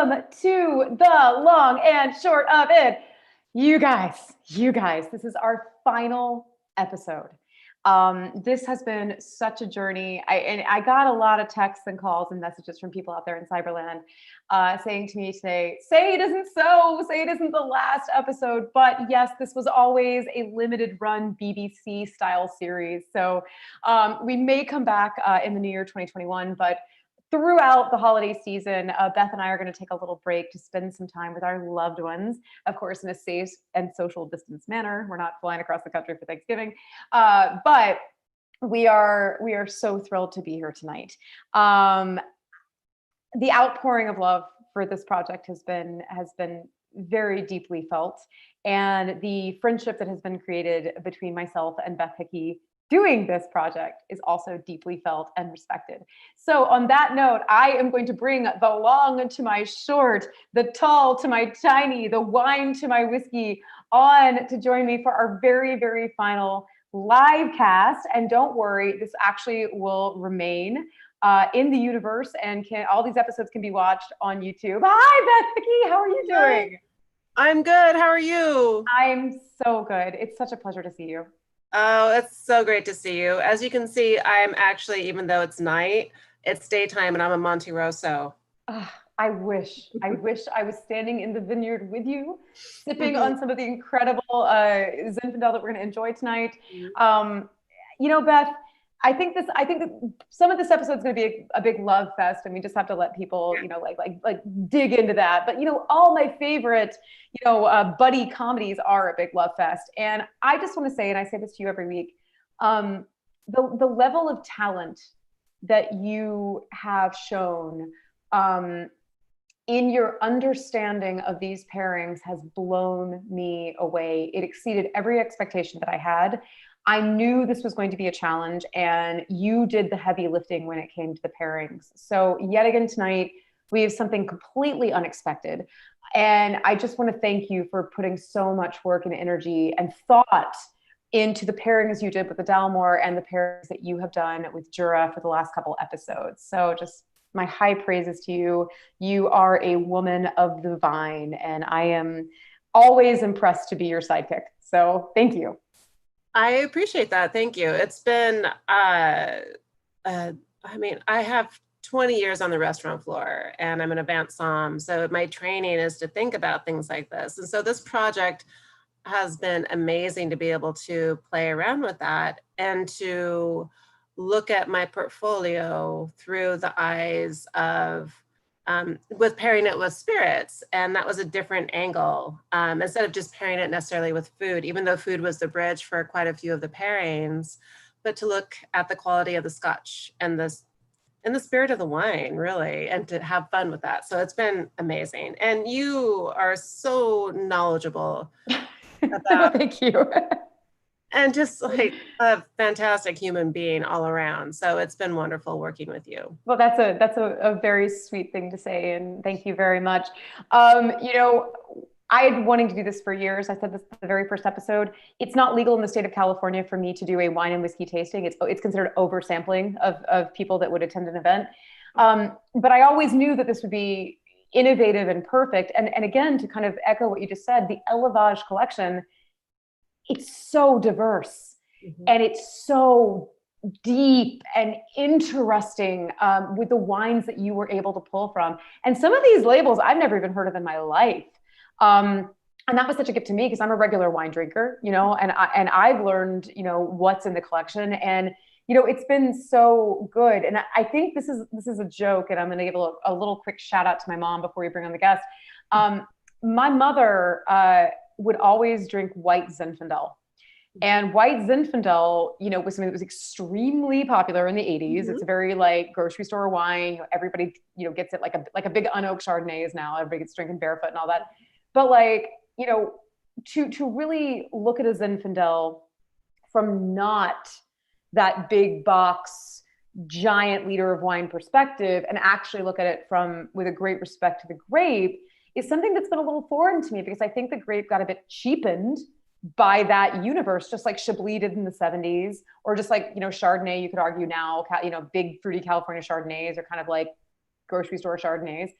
Welcome to the long and short of it. You guys, this is our final episode. This has been such a journey. I got a lot of texts and calls and messages from people out there in Cyberland saying to me today, say it isn't the last episode. But yes, this was always a limited run BBC style series. So we may come back in the new year 2021, but throughout the holiday season, Beth and I are going to take a little break to spend some time with our loved ones, of course, in a safe and social distance manner. We're not flying across the country for Thanksgiving, but we are so thrilled to be here tonight. The outpouring of love for this project has been very deeply felt, and the friendship that has been created between myself and Beth Hickey doing this project is also deeply felt and respected. So on that note, I am going to bring the long to my short, the tall to my tiny, the wine to my whiskey on to join me for our very, very final live cast. And don't worry, this actually will remain in the universe, and all these episodes can be watched on YouTube. Hi, Beth Hickey, how are you doing? I'm good. How are you? I'm so good. It's such a pleasure to see you. Oh, it's so great to see you. As you can see, I'm actually, even though it's night, it's daytime and I'm in Monte Rosso. I wish I was standing in the vineyard with you, sipping on some of the incredible Zinfandel that we're going to enjoy tonight. Beth, I think that some of this episode is going to be a big love fest, and we just have to let people, like dig into that. But all my favorite, buddy comedies are a big love fest, and I just want to say, and I say this to you every week, the level of talent that you have shown in your understanding of these pairings has blown me away. It exceeded every expectation that I had. I knew this was going to be a challenge, and you did the heavy lifting when it came to the pairings. So yet again tonight, we have something completely unexpected. And I just want to thank you for putting so much work and energy and thought into the pairings you did with the Dalmore and the pairings that you have done with Jura for the last couple episodes. So just my high praises to you. You are a woman of the vine, and I am always impressed to be your sidekick. So thank you. I appreciate that. Thank you. It's been, I have 20 years on the restaurant floor and I'm an advanced somm. So my training is to think about things like this. And so this project has been amazing to be able to play around with that and to look at my portfolio through the eyes of with pairing it with spirits. And that was a different angle. Instead of just pairing it necessarily with food, even though food was the bridge for quite a few of the pairings, but to look at the quality of the scotch and the spirit of the wine, really, and to have fun with that. So it's been amazing. And you are so knowledgeable about Thank you. and just like a fantastic human being all around. So it's been wonderful working with you. Well, that's a very sweet thing to say, and thank you very much. I had been wanting to do this for years. I said this in the very first episode. It's not legal in the state of California for me to do a wine and whiskey tasting. It's considered oversampling of people that would attend an event. But I always knew that this would be innovative and perfect. And again, to kind of echo what you just said, the Elevage collection, it's so diverse, and it's so deep and interesting with the wines that you were able to pull from. And some of these labels I've never even heard of in my life. And that was such a gift to me because I'm a regular wine drinker, and I've learned, what's in the collection, and, it's been so good. And I think this is a joke, and I'm going to give a little quick shout out to my mom before we bring on the guest. My mother would always drink white Zinfandel. And white Zinfandel, was something that was extremely popular in the 80s. It's a very grocery store wine. Everybody, gets it like a big unoaked Chardonnay is now. Everybody gets drinking barefoot and all that. But to really look at a Zinfandel from not that big box, giant liter of wine perspective, and actually look at it with a great respect to the grape, is something that's been a little foreign to me, because I think the grape got a bit cheapened by that universe, just like Chablis did in the 70s, or just like, Chardonnay, you could argue now, big fruity California Chardonnays are kind of like grocery store Chardonnays.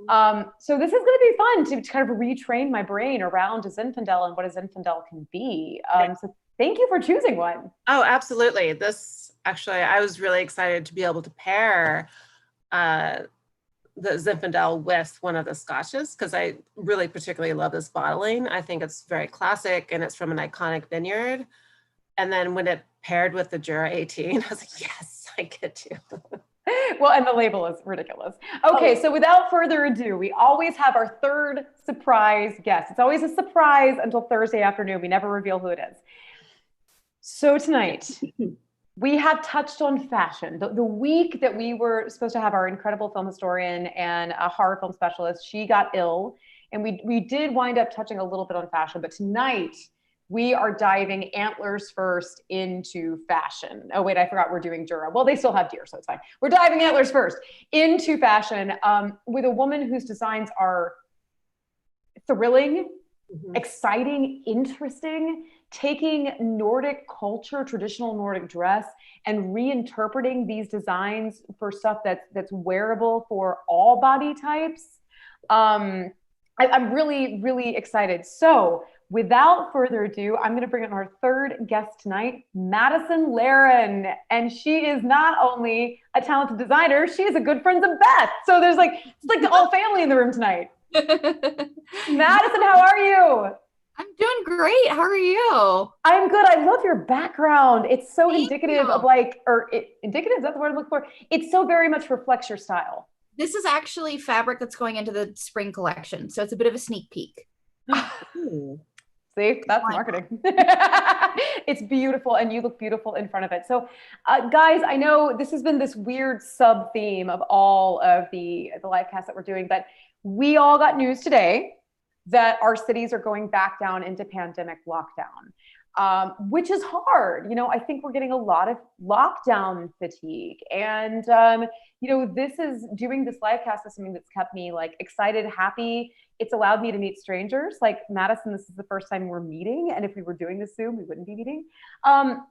Mhm. So this is going to be fun to kind of retrain my brain around Zinfandel and what a Zinfandel can be. So thank you for choosing one. Oh, absolutely. This actually, I was really excited to be able to pair uh, the Zinfandel with one of the scotches because I really particularly love this bottling. I think it's very classic and it's from an iconic vineyard. And then when it paired with the Jura 18, I was like, yes, I get to. Well, and the label is ridiculous. Okay, so without further ado, we always have our third surprise guest. It's always a surprise until Thursday afternoon. We never reveal who it is. So tonight, we have touched on fashion. The week that we were supposed to have our incredible film historian and a horror film specialist, she got ill. And we did wind up touching a little bit on fashion. But tonight, we are diving antlers first into fashion. Oh, wait, I forgot we're doing Jura. Well, they still have deer, so it's fine. We're diving antlers first into fashion with a woman whose designs are thrilling, exciting, interesting, taking Nordic culture, traditional Nordic dress, and reinterpreting these designs for stuff that's wearable for all body types. I'm really, really excited. So without further ado, I'm going to bring in our third guest tonight, Madison Leiren. And she is not only a talented designer, she is a good friend of Beth. So it's like the whole family in the room tonight. Madison, how are you? I'm doing great. How are you? I'm good. I love your background. It's so Thank indicative you. of indicative, is that the word I'm looking for? It so very much reflects your style. This is actually fabric that's going into the spring collection. So it's a bit of a sneak peek. See, that's marketing. It's beautiful, and you look beautiful in front of it. So, guys, I know this has been this weird sub theme of all of the live casts that we're doing, but we all got news today that our cities are going back down into pandemic lockdown, which is hard. I think we're getting a lot of lockdown fatigue. And, doing this live cast is something that's kept me like excited, happy. It's allowed me to meet strangers. Like Madison, this is the first time we're meeting. And if we were doing this Zoom, we wouldn't be meeting. But,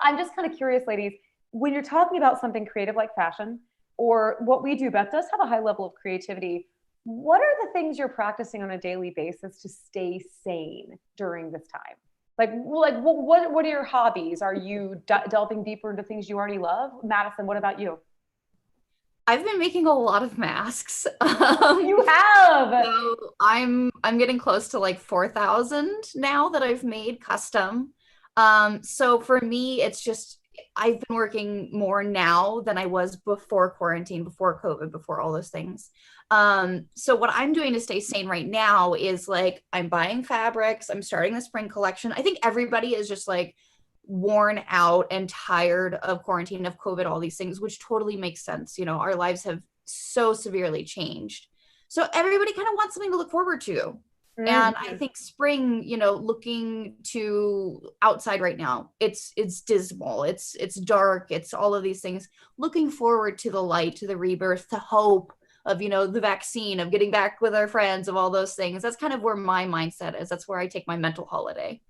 I'm just kind of curious, ladies, when you're talking about something creative like fashion or what we do, Beth does have a high level of creativity. What are the things you're practicing on a daily basis to stay sane during this time? What are your hobbies? Are you delving deeper into things you already love? Madison, what about you? I've been making a lot of masks. You have. So I'm getting close to like 4,000 now that I've made custom. So for me, it's just I've been working more now than I was before quarantine, before COVID, before all those things. So what I'm doing to stay sane right now is like I'm buying fabrics, I'm starting the spring collection. I think everybody is just like worn out and tired of quarantine, of COVID, all these things, which totally makes sense. Our lives have so severely changed. So everybody kind of wants something to look forward to. Mm-hmm. And I think spring, looking to outside right now, it's dismal, it's dark, it's all of these things. Looking forward to the light, to the rebirth, to hope of, the vaccine, of getting back with our friends, of all those things. That's kind of where my mindset is. That's where I take my mental holiday.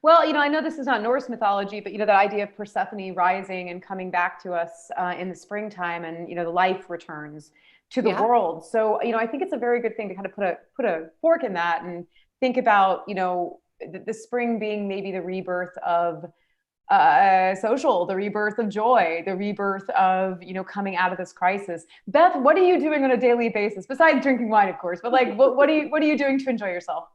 Well, I know this is not Norse mythology, but, that idea of Persephone rising and coming back to us in the springtime and, the life returns to the world. So, I think it's a very good thing to kind of put a fork in that and think about, the spring being maybe the rebirth of social, the rebirth of joy, the rebirth of, coming out of this crisis. Beth, what are you doing on a daily basis besides drinking wine, of course, but like, what are you doing to enjoy yourself?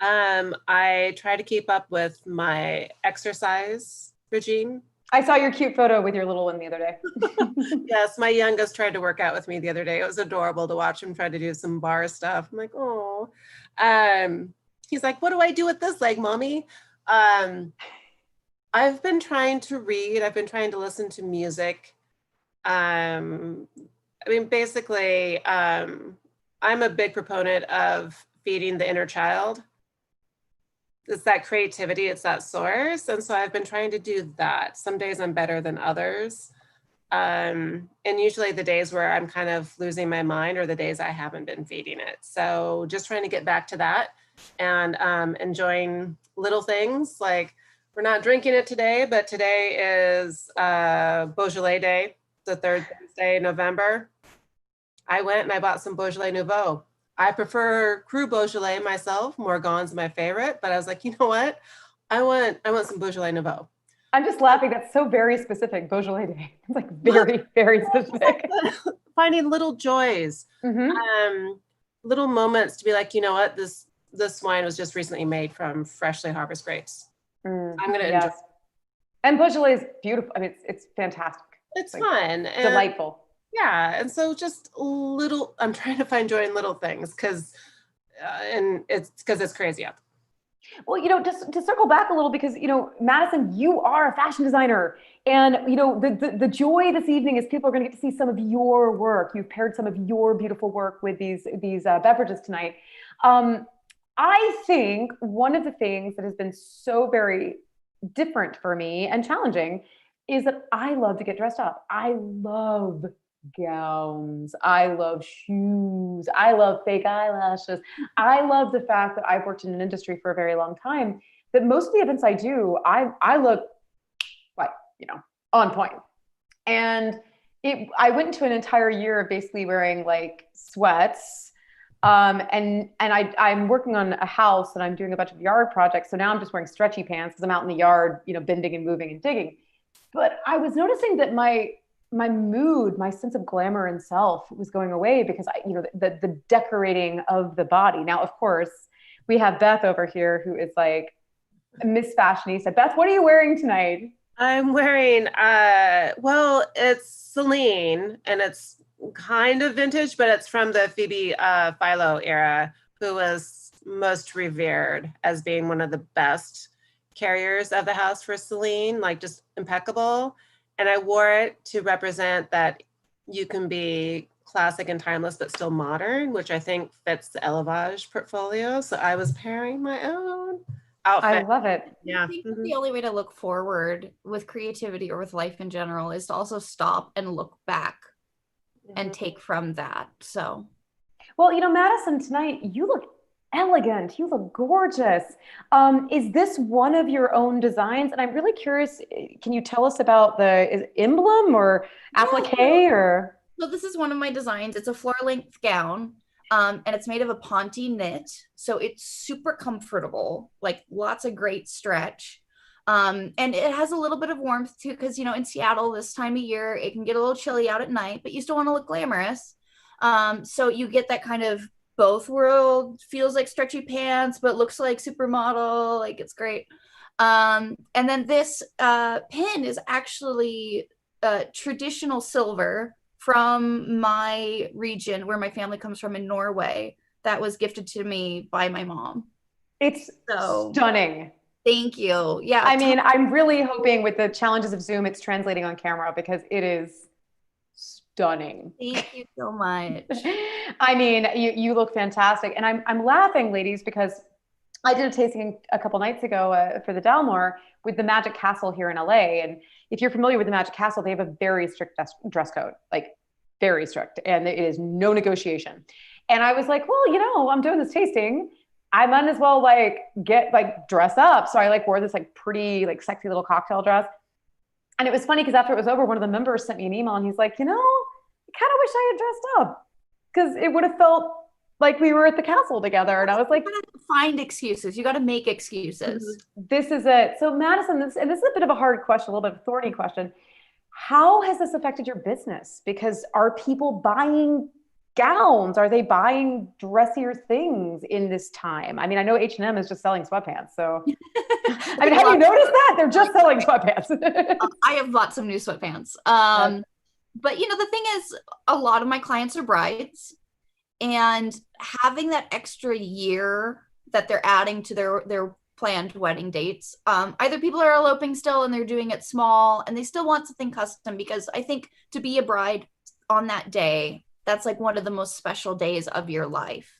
I try to keep up with my exercise regime. I saw your cute photo with your little one the other day. Yes, my youngest tried to work out with me the other day. It was adorable to watch him try to do some bar stuff. I'm like, oh. He's like, what do I do with this leg, mommy? I've been trying to read. I've been trying to listen to music. Basically, I'm a big proponent of feeding the inner child. It's that creativity, it's that source. And so I've been trying to do that. Some days I'm better than others. And usually the days where I'm kind of losing my mind are the days I haven't been feeding it. So just trying to get back to that and enjoying little things. Like we're not drinking it today, but today is Beaujolais Day, the third Thursday in November. I went and I bought some Beaujolais Nouveau. I prefer Cru Beaujolais myself. Morgon's my favorite, but I was like, you know what? I want some Beaujolais Nouveau. I'm just laughing. That's so very specific. Beaujolais Day. It's like very, very specific. Finding little joys, little moments to be like, you know what? This wine was just recently made from freshly harvested grapes. I'm gonna enjoy. And Beaujolais is beautiful. I mean, it's fantastic. It's like fun, and delightful. Yeah, and so just little. I'm trying to find joy in little things because, and it's because it's crazy out there. Well, you know, just to circle back a little, because, you know, Madison, you are a fashion designer. And, you know, the joy this evening is people are going to get to see some of your work. You've paired some of your beautiful work with these beverages tonight. I think one of the things that has been so very different for me and challenging is that I love to get dressed up. I love gowns. I love shoes. I love fake eyelashes. I love the fact that I've worked in an industry for a very long time, that most of the events I do, I look like, you know, on point. And I went into an entire year of basically wearing like sweats. And I'm working on a house and I'm doing a bunch of yard projects. So now I'm just wearing stretchy pants because I'm out in the yard, you know, bending and moving and digging. But I was noticing that my mood, my sense of glamour and self was going away because the decorating of the body. Now, of course, we have Beth over here who is like Miss Fashionista. Beth, what are you wearing tonight? I'm wearing, well, it's Celine and it's kind of vintage, but it's from the Phoebe Philo era, who was most revered as being one of the best carriers of the house for Celine, like just impeccable. And I wore it to represent that you can be classic and timeless, but still modern, which I think fits the Elevage portfolio. So I was pairing my own outfit. I love it. Yeah. I think the only way to look forward with creativity or with life in general is to also stop and look back and take from that. So, well, you know, Madison, tonight you look elegant. You look gorgeous. Is this one of your own designs? And I'm really curious, can you tell us about the emblem or applique or? So this is one of my designs. It's a floor length gown. And it's made of a ponte knit. So it's super comfortable, like lots of great stretch. And it has a little bit of warmth too, because, you know, in Seattle this time of year, it can get a little chilly out at night, but you still want to look glamorous. So you get that kind of both world, feels like stretchy pants, but looks like supermodel, like it's great. And then this pin is actually traditional silver from my region where my family comes from in Norway, that was gifted to me by my mom. It's so stunning. Thank you. Yeah. I mean, I'm really hoping with the challenges of Zoom, it's translating on camera because it is stunning. Thank you so much. I mean, you look fantastic. And I'm laughing, ladies, because I did a tasting a couple nights ago for the Dalmore with the Magic Castle here in LA. And if you're familiar with the Magic Castle, they have a very strict dress code, like very strict, and it is no negotiation. And I was like, well, you know, I'm doing this tasting, I might as well dress up. So I wore this pretty sexy little cocktail dress. And it was funny because after it was over, one of the members sent me an email and he's like, you know, I kind of wish I had dressed up because it would have felt like we were at the castle together. And I was like, find excuses. You got to make excuses. This is it. So Madison, this is a bit of a hard question, a little bit of a thorny question. How has this affected your business? Because are people buying gowns? Are they buying dressier things in this time? I mean, I know H&M is just selling sweatpants. So, I mean, have you noticed that? They're just selling sweatpants. I have lots of new sweatpants. But, you know, the thing is, a lot of my clients are brides. And having that extra year that they're adding to their planned wedding dates, either people are eloping still and they're doing it small and they still want something custom, because I think to be a bride on that day, that's like one of the most special days of your life.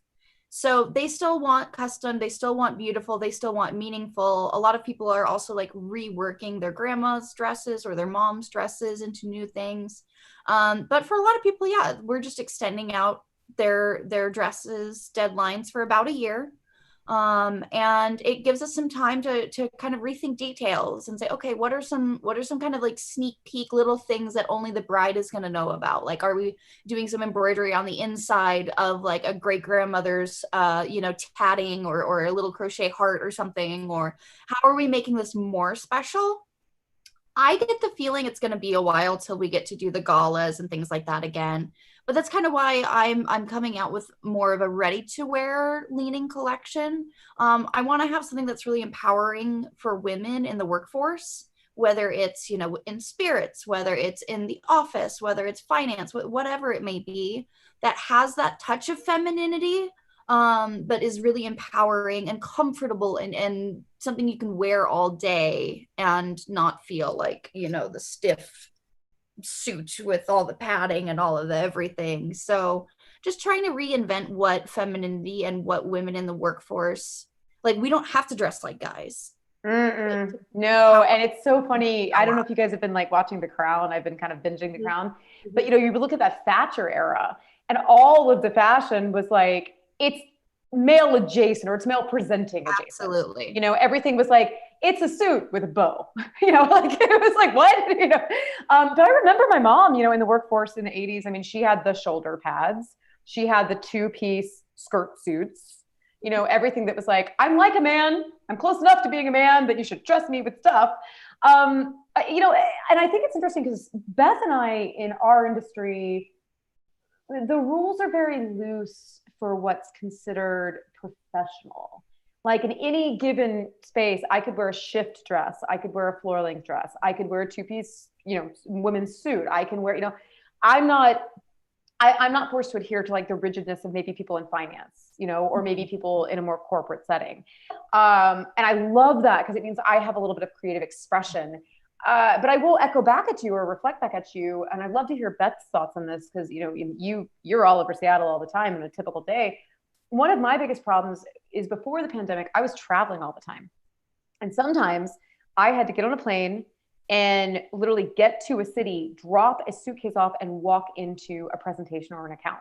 So they still want custom, they still want beautiful, they still want meaningful. A lot of people are also reworking their grandma's dresses or their mom's dresses into new things. But for a lot of people, yeah, we're just extending out their dresses deadlines for about a year. And it gives us some time to kind of rethink details and say, okay, what are some kind of like sneak peek little things that only the bride is going to know about? Like, are we doing some embroidery on the inside of like a great grandmother's tatting or a little crochet heart or something? Or how are we making this more special? I get the feeling it's going to be a while till we get to do the galas and things like that again. But that's kind of why I'm coming out with more of a ready to wear leaning collection. I want to have something that's really empowering for women in the workforce, whether it's, in spirits, whether it's in the office, whether it's finance, whatever it may be, that has that touch of femininity, but is really empowering and comfortable and something you can wear all day and not feel like, the stiff suit with all the padding and all of the everything. So just trying to reinvent what femininity and what women in the workforce, like, we don't have to dress like guys. No, and it's so funny. I don't know if you guys have been like watching The Crown. I've been kind of binging The Crown, but you look at that Thatcher era and all of the fashion was like, it's male adjacent or it's male presenting adjacent. Absolutely. Everything was like, it's a suit with a bow, like it was like, what, but I remember my mom, in the workforce in the 80s. I mean, she had the shoulder pads, she had the 2-piece skirt suits, everything that was like, I'm like a man, I'm close enough to being a man that you should trust me with stuff. And I think it's interesting because Beth and I in our industry, the rules are very loose for what's considered professional. Like in any given space, I could wear a shift dress, I could wear a floor length dress, I could wear a 2-piece, women's suit. I can wear, I'm not forced to adhere to like the rigidness of maybe people in finance, or maybe people in a more corporate setting. And I love that because it means I have a little bit of creative expression. But I will echo back at you or reflect back at you. And I'd love to hear Beth's thoughts on this because, you're all over Seattle all the time in a typical day. One of my biggest problems is before the pandemic, I was traveling all the time. And sometimes I had to get on a plane and literally get to a city, drop a suitcase off and walk into a presentation or an account.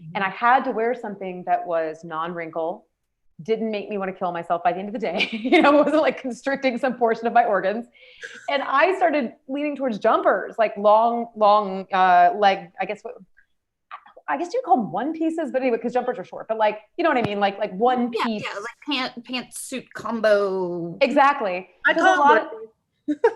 Mm-hmm. And I had to wear something that was non-wrinkle, didn't make me want to kill myself by the end of the day. It wasn't like constricting some portion of my organs. And I started leaning towards jumpers, like long leg, I guess you call them one pieces, but anyway, because jumpers are short, but like, you know what I mean? Like one piece. Yeah, like pantsuit combo. Exactly. I call them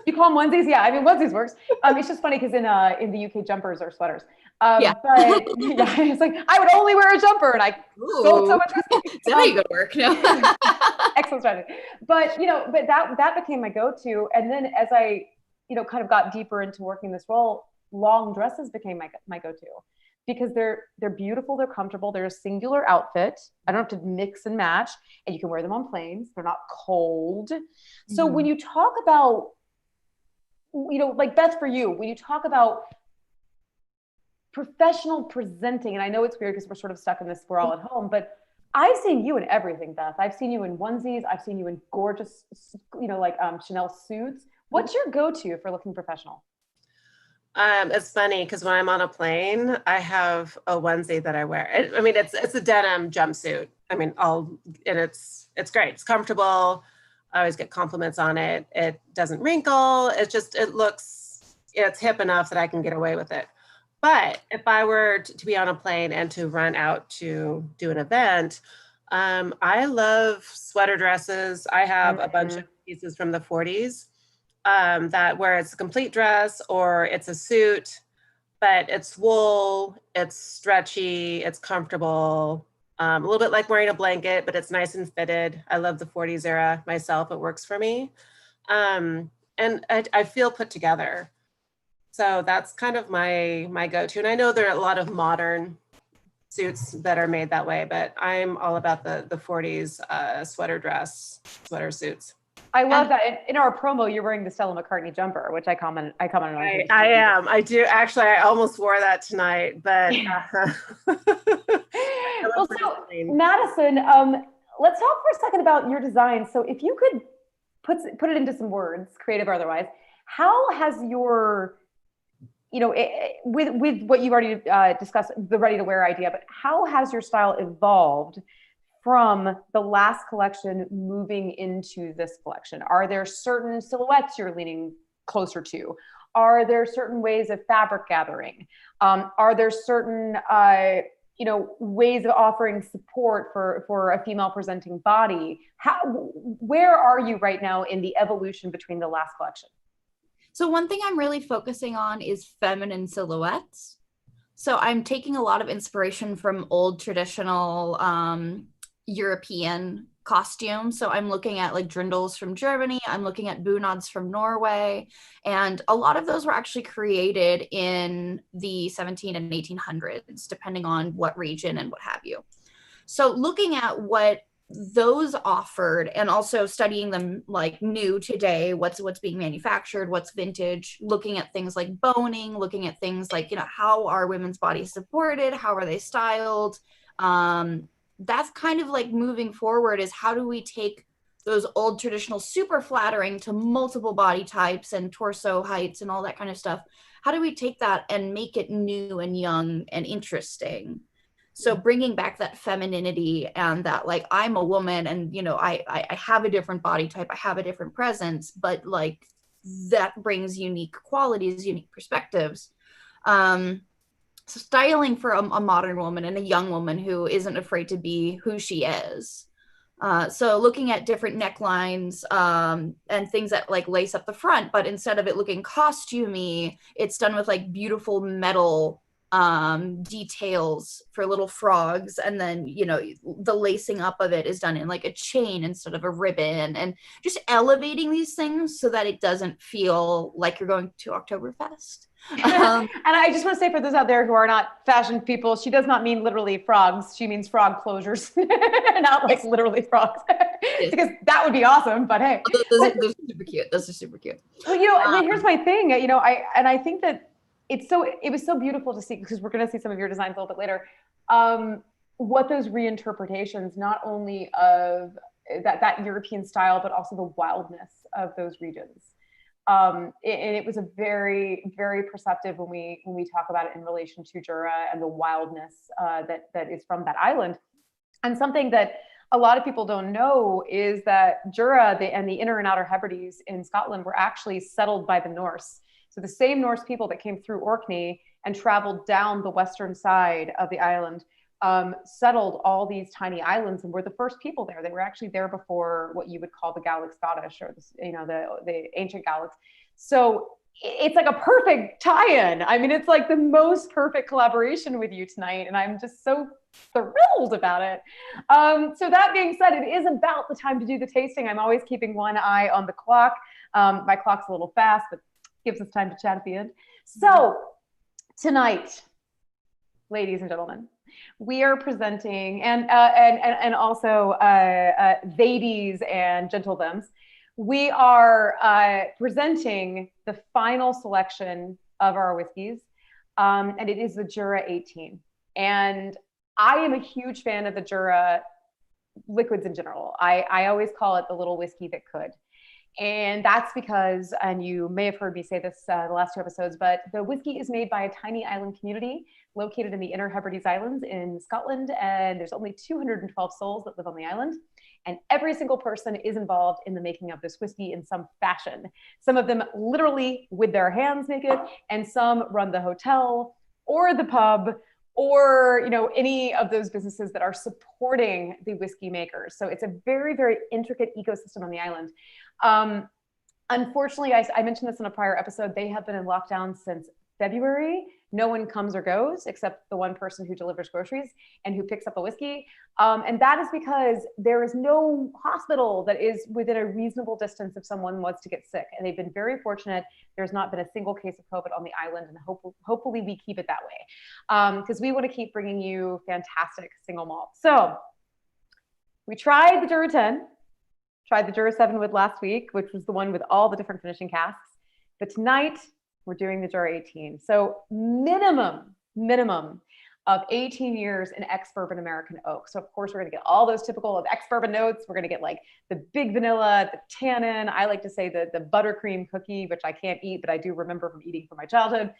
you call them onesies? Yeah, I mean, onesies works. It's just funny because in the UK, jumpers are sweaters. But yeah, it's like, I would only wear a jumper and I sold so much whiskey. That's how you go to work. No. Excellent strategy. But, but that became my go-to. And then as I, kind of got deeper into working this role, long dresses became my go-to. Because they're beautiful, they're comfortable, they're a singular outfit. I don't have to mix and match, and you can wear them on planes. They're not cold. So when you talk about, like Beth, for you, when you talk about professional presenting, and I know it's weird because we're sort of stuck in this, we're all at home, but I've seen you in everything, Beth. I've seen you in onesies. I've seen you in gorgeous, like Chanel suits. What's your go-to for looking professional? It's funny because when I'm on a plane, I have a onesie that I wear. I mean, it's a denim jumpsuit. I mean, it's great. It's comfortable. I always get compliments on it. It doesn't wrinkle. It's hip enough that I can get away with it. But if I were to be on a plane and to run out to do an event, I love sweater dresses. I have a bunch of pieces from the 40s. That where it's a complete dress or it's a suit, but it's wool, it's stretchy, it's comfortable, a little bit like wearing a blanket, but it's nice and fitted. I love the 40s era myself. It works for me. And I feel put together. So that's kind of my go-to. And I know there are a lot of modern suits that are made that way, but I'm all about the 40s sweater suits. I love that. In our promo, you're wearing the Stella McCartney jumper, which I commented on. I am. I do. Actually, I almost wore that tonight, but. Well, so Madison, let's talk for a second about your design. So if you could put it into some words, creative or otherwise, how has your, with what you've already discussed, the ready to wear idea, but how has your style evolved from the last collection moving into this collection? Are there certain silhouettes you're leaning closer to? Are there certain ways of fabric gathering? Are there certain ways of offering support for a female presenting body? Where are you right now in the evolution between the last collection? So one thing I'm really focusing on is feminine silhouettes. So I'm taking a lot of inspiration from old traditional European costumes. So I'm looking at like drindles from Germany. I'm looking at bunads from Norway. And a lot of those were actually created in the 17 and 1800s, depending on what region and what have you. So looking at what those offered and also studying them like new today, what's being manufactured, what's vintage, looking at things like boning, looking at things like, how are women's bodies supported, how are they styled, that's kind of like moving forward, is how do we take those old traditional super flattering to multiple body types and torso heights and all that kind of stuff, how do we take that and make it new and young and interesting? So bringing back that femininity and that, like, I'm a woman and, I have a different body type, I have a different presence, but like that brings unique qualities, unique perspectives. So styling for a modern woman and a young woman who isn't afraid to be who she is. So looking at different necklines and things that like lace up the front, but instead of it looking costumey, it's done with like beautiful metal details for little frogs, and then the lacing up of it is done in like a chain instead of a ribbon, and just elevating these things so that it doesn't feel like you're going to Oktoberfest. And I just want to say for those out there who are not fashion people, she does not mean literally frogs. She means frog closures, not like literally frogs, because that would be awesome. But hey, those are super cute. Those are super cute. Well, here's my thing. I think that it was so beautiful to see, because we're going to see some of your designs a little bit later, what those reinterpretations, not only of that European style, but also the wildness of those regions. And it was a very, very perceptive when we talk about it in relation to Jura and the wildness that is from that island. And something that a lot of people don't know is that Jura and the Inner and Outer Hebrides in Scotland were actually settled by the Norse. So the same Norse people that came through Orkney and traveled down the western side of the island settled all these tiny islands and were the first people there. They were actually there before what you would call the Gaelic Scottish, or the ancient Gaelics. So it's like a perfect tie-in. I mean, it's like the most perfect collaboration with you tonight, and I'm just so thrilled about it. So that being said, it is about the time to do the tasting. I'm always keeping one eye on the clock. My clock's a little fast, but gives us time to chat at the end. So tonight, ladies and gentlemen, we are presenting, and also ladies and gentlethems, we are presenting the final selection of our whiskeys, and it is the Jura 18. And I am a huge fan of the Jura liquids in general. I always call it the little whiskey that could. And that's because, and you may have heard me say this the last two episodes, but the whiskey is made by a tiny island community located in the Inner Hebrides Islands in Scotland. And there's only 212 souls that live on the island. And every single person is involved in the making of this whiskey in some fashion. Some of them literally with their hands make it, and some run the hotel or the pub, or any of those businesses that are supporting the whiskey makers. So it's a very, very intricate ecosystem on the island. Unfortunately, I mentioned this in a prior episode, they have been in lockdown since February. No one comes or goes except the one person who delivers groceries and who picks up a whiskey. And that is because there is no hospital that is within a reasonable distance if someone wants to get sick. And they've been very fortunate. There's not been a single case of COVID on the island, and hopefully we keep it that way, because we want to keep bringing you fantastic single malt. So we tried the Jura 10, tried the Jura 7 with last week, which was the one with all the different finishing casks. But tonight we're doing the Jura 18. So minimum of 18 years in ex-bourbon American oak. So of course we're gonna get all those typical of ex-bourbon notes. We're gonna get like the big vanilla, the tannin. I like to say the buttercream cookie, which I can't eat, but I do remember from eating from my childhood.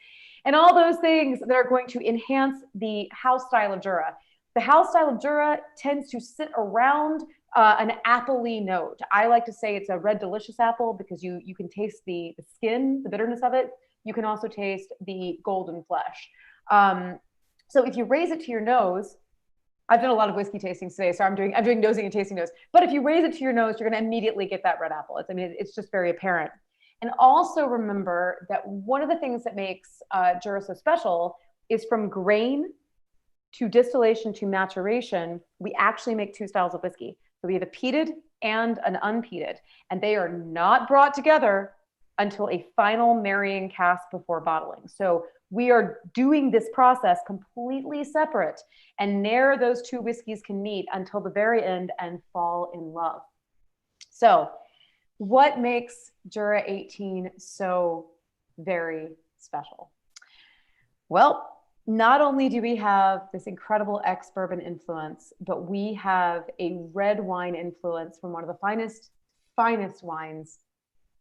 And all those things that are going to enhance the house style of Jura. The house style of Jura tends to sit around an apple-y note. I like to say it's a red delicious apple because you can taste the skin, the bitterness of it. You can also taste the golden flesh. So if you raise it to your nose, I've done a lot of whiskey tastings today, so I'm doing nosing and tasting notes. But if you raise it to your nose, you're going to immediately get that red apple. It's just very apparent. And also remember that one of the things that makes Jura so special is from grain to distillation to maturation, we actually make two styles of whiskey. So we have a peated and an unpeated, and they are not brought together until a final marrying cask before bottling. So we are doing this process completely separate, and ne'er those two whiskeys can meet until the very end and fall in love. So what makes Jura 18 so very special? Well, not only do we have this incredible ex-bourbon influence, but we have a red wine influence from one of the finest wines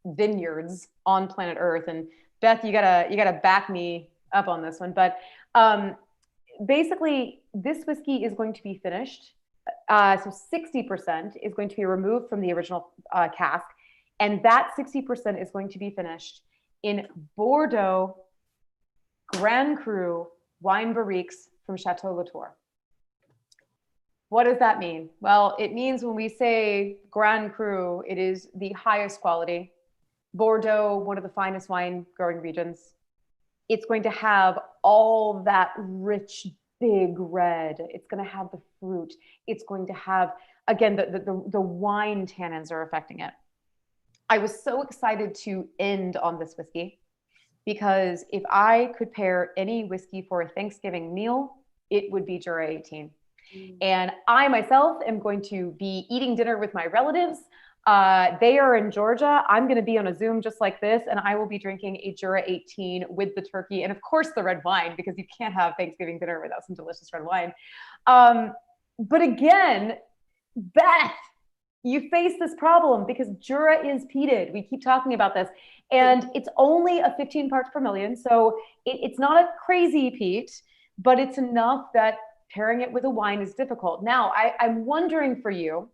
vineyards on planet Earth. And Beth, you gotta back me up on this one. But basically, this whiskey is going to be finished. So 60% is going to be removed from the original cask, and that 60% is going to be finished in Bordeaux Grand Cru wine barriques from Chateau Latour. What does that mean? Well, it means when we say Grand Cru, it is the highest quality. Bordeaux, one of the finest wine growing regions. It's going to have all that rich, big red. It's going to have the fruit. It's going to have, again, the wine tannins are affecting it. I was so excited to end on this whiskey because if I could pair any whiskey for a Thanksgiving meal, it would be Jura 18. And I myself am going to be eating dinner with my relatives. They are in Georgia. I'm going to be on a Zoom just like this, and I will be drinking a Jura 18 with the turkey and, of course, the red wine, because you can't have Thanksgiving dinner without some delicious red wine. But again, Beth, you face this problem because Jura is peated. We keep talking about this, and it's only a 15 parts per million, so it's not a crazy peat, but it's enough that pairing it with a wine is difficult. Now, I'm wondering for you,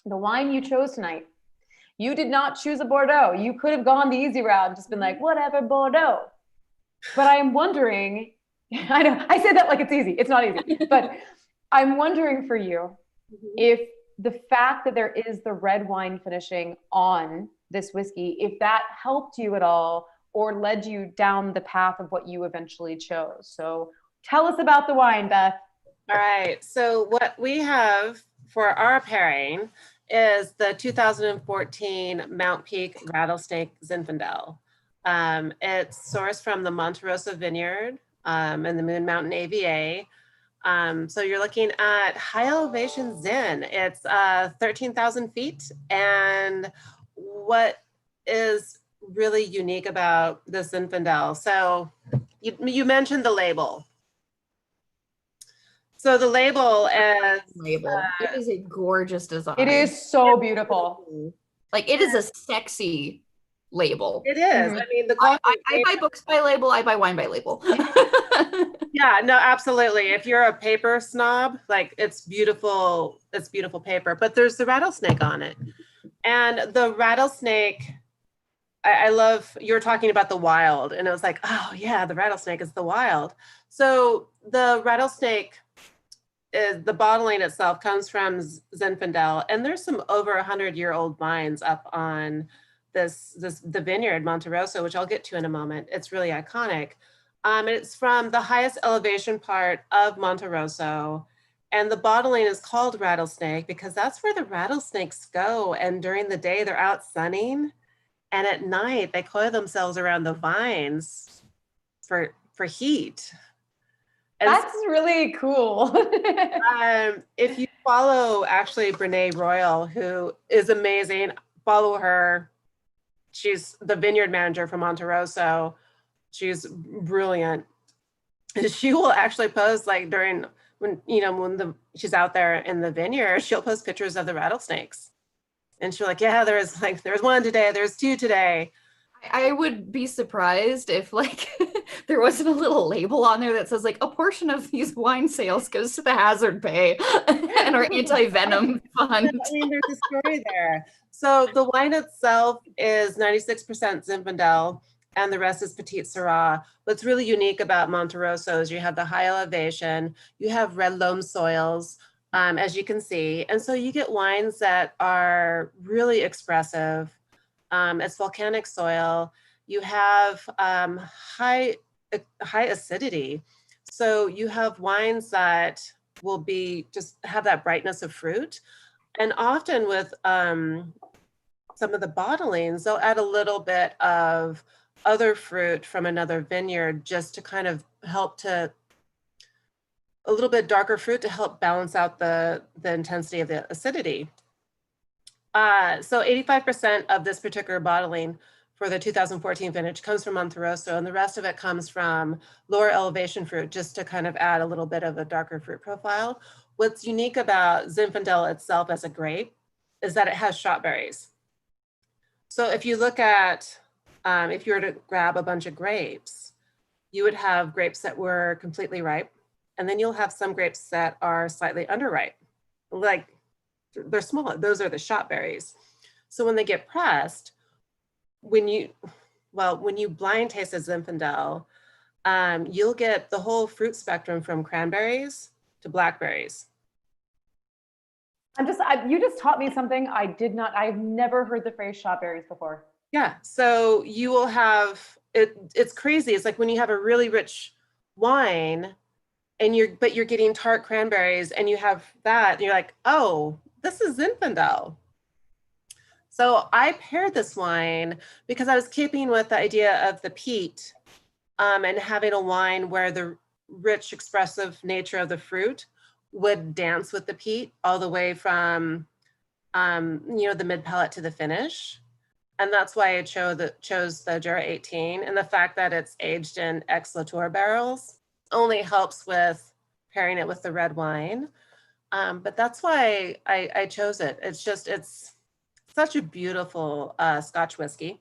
the wine you chose tonight, you did not choose a Bordeaux. You could have gone the easy route and just been like, whatever, Bordeaux. But I'm wondering, I know, I say that like it's easy. It's not easy. But I'm wondering for you if the fact that there is the red wine finishing on this whiskey, if that helped you at all or led you down the path of what you eventually chose. So tell us about the wine, Beth. All right. So what we have for our pairing is the 2014 Mount Peak Rattlesnake Zinfandel. It's sourced from the Monte Rosa Vineyard and the Moon Mountain AVA. So you're looking at high elevation Zin. It's 13,000 feet. And what is really unique about the Zinfandel? So you mentioned the label. So the label is it is a gorgeous design. It is so beautiful. Like, it is a sexy label. It is. I mean, I buy books by label. I buy wine by label. Yeah, no, absolutely. If you're a paper snob, like, it's beautiful. It's beautiful paper, but there's the rattlesnake on it. And the rattlesnake, I love, you were talking about the wild, and it was like, oh yeah, the rattlesnake is the wild. So the rattlesnake is, the bottling itself comes from Zinfandel, and there's some over 100-year-old vines up on the vineyard Monte Rosa, which I'll get to in a moment. It's really iconic. It's from the highest elevation part of Monte Rosa, and the bottling is called Rattlesnake because that's where the rattlesnakes go. And during the day, they're out sunning, and at night they coil themselves around the vines for heat. And that's really cool. If you follow actually Brene Royal, who is amazing, follow her. She's the vineyard manager for Monte Rosa. She's brilliant. She will actually post, like, during when she's out there in the vineyard, she'll post pictures of the rattlesnakes. And she'll like, yeah, there's one today, there's two today. I would be surprised if, like, there wasn't a little label on there that says like a portion of these wine sales goes to the hazard pay and our anti-venom fund. I mean, there's a story there. So the wine itself is 96% Zinfandel and the rest is Petite Syrah. What's really unique about Monte Rosso is you have the high elevation, you have red loam soils, as you can see. And so you get wines that are really expressive. It's volcanic soil. You have high acidity. So you have wines that will just have that brightness of fruit. And often with some of the bottlings, they'll add a little bit of other fruit from another vineyard just to kind of help to, a little bit darker fruit to help balance out the intensity of the acidity. So 85% of this particular bottling for the 2014 vintage comes from Monte Rosso, and the rest of it comes from lower elevation fruit, just to kind of add a little bit of a darker fruit profile. What's unique about Zinfandel itself as a grape is that it has shot berries. So if you look at, if you were to grab a bunch of grapes, you would have grapes that were completely ripe, and then you'll have some grapes that are slightly underripe, like they're small. Those are the shot berries. So when they get pressed, when you blind taste a Zinfandel, you'll get the whole fruit spectrum from cranberries to blackberries. You just taught me something I've never heard the phrase shot berries before. Yeah, so you will have, it's crazy. It's like when you have a really rich wine and you're getting tart cranberries and you have that, and you're like, oh, this is Zinfandel. So I paired this wine because I was keeping with the idea of the peat and having a wine where the rich expressive nature of the fruit would dance with the peat all the way from the mid palate to the finish. And that's why I chose the Jura 18, and the fact that it's aged in ex-Latour barrels only helps with pairing it with the red wine. But that's why I chose it. It's such a beautiful Scotch whiskey.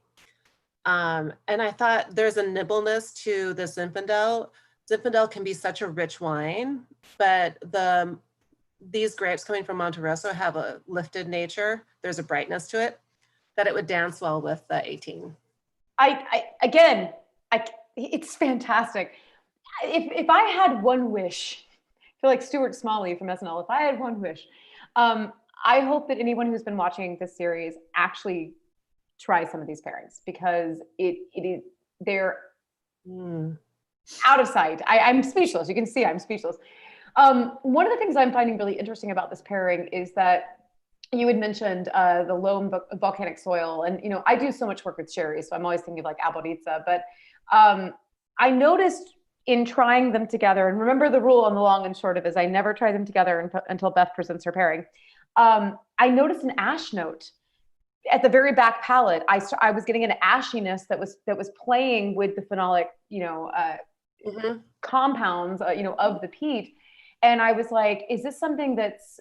And I thought there's a nibbleness to the Zinfandel. Zinfandel can be such a rich wine, but these grapes coming from Monte Rosso have a lifted nature. There's a brightness to it that it would dance well with the 18. It's fantastic. If I had one wish, I feel like Stuart Smalley from SNL, if I had one wish, I hope that anyone who's been watching this series actually try some of these pairings, because they're out of sight. I'm speechless. You can see I'm speechless. One of the things I'm finding really interesting about this pairing is that you had mentioned the loam volcanic soil, and I do so much work with cherries, so I'm always thinking of like Alboritza, but I noticed in trying them together, and remember the rule on the long and short of it is I never try them together until Beth presents her pairing. I noticed an ash note at the very back palate. I was getting an ashiness that was playing with the phenolic, compounds, of the peat. And I was like, is this something that's,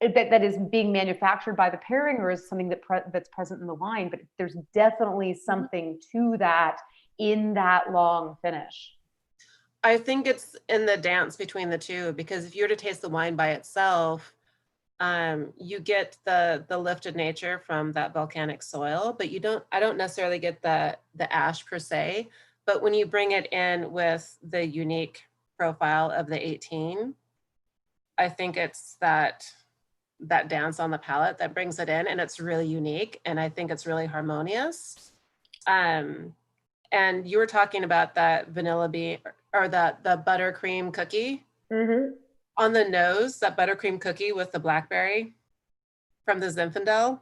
that is being manufactured by the pairing, or is something that's present in the wine? But there's definitely something to that in that long finish. I think it's in the dance between the two, because if you were to taste the wine by itself, you get the lifted nature from that volcanic soil, but I don't necessarily get the ash per se. But when you bring it in with the unique profile of the 18, I think it's that dance on the palate that brings it in, and it's really unique, and I think it's really harmonious. And you were talking about that vanilla bean, or the buttercream cookie. Mm-hmm. On the nose, that buttercream cookie with the blackberry from the Zinfandel.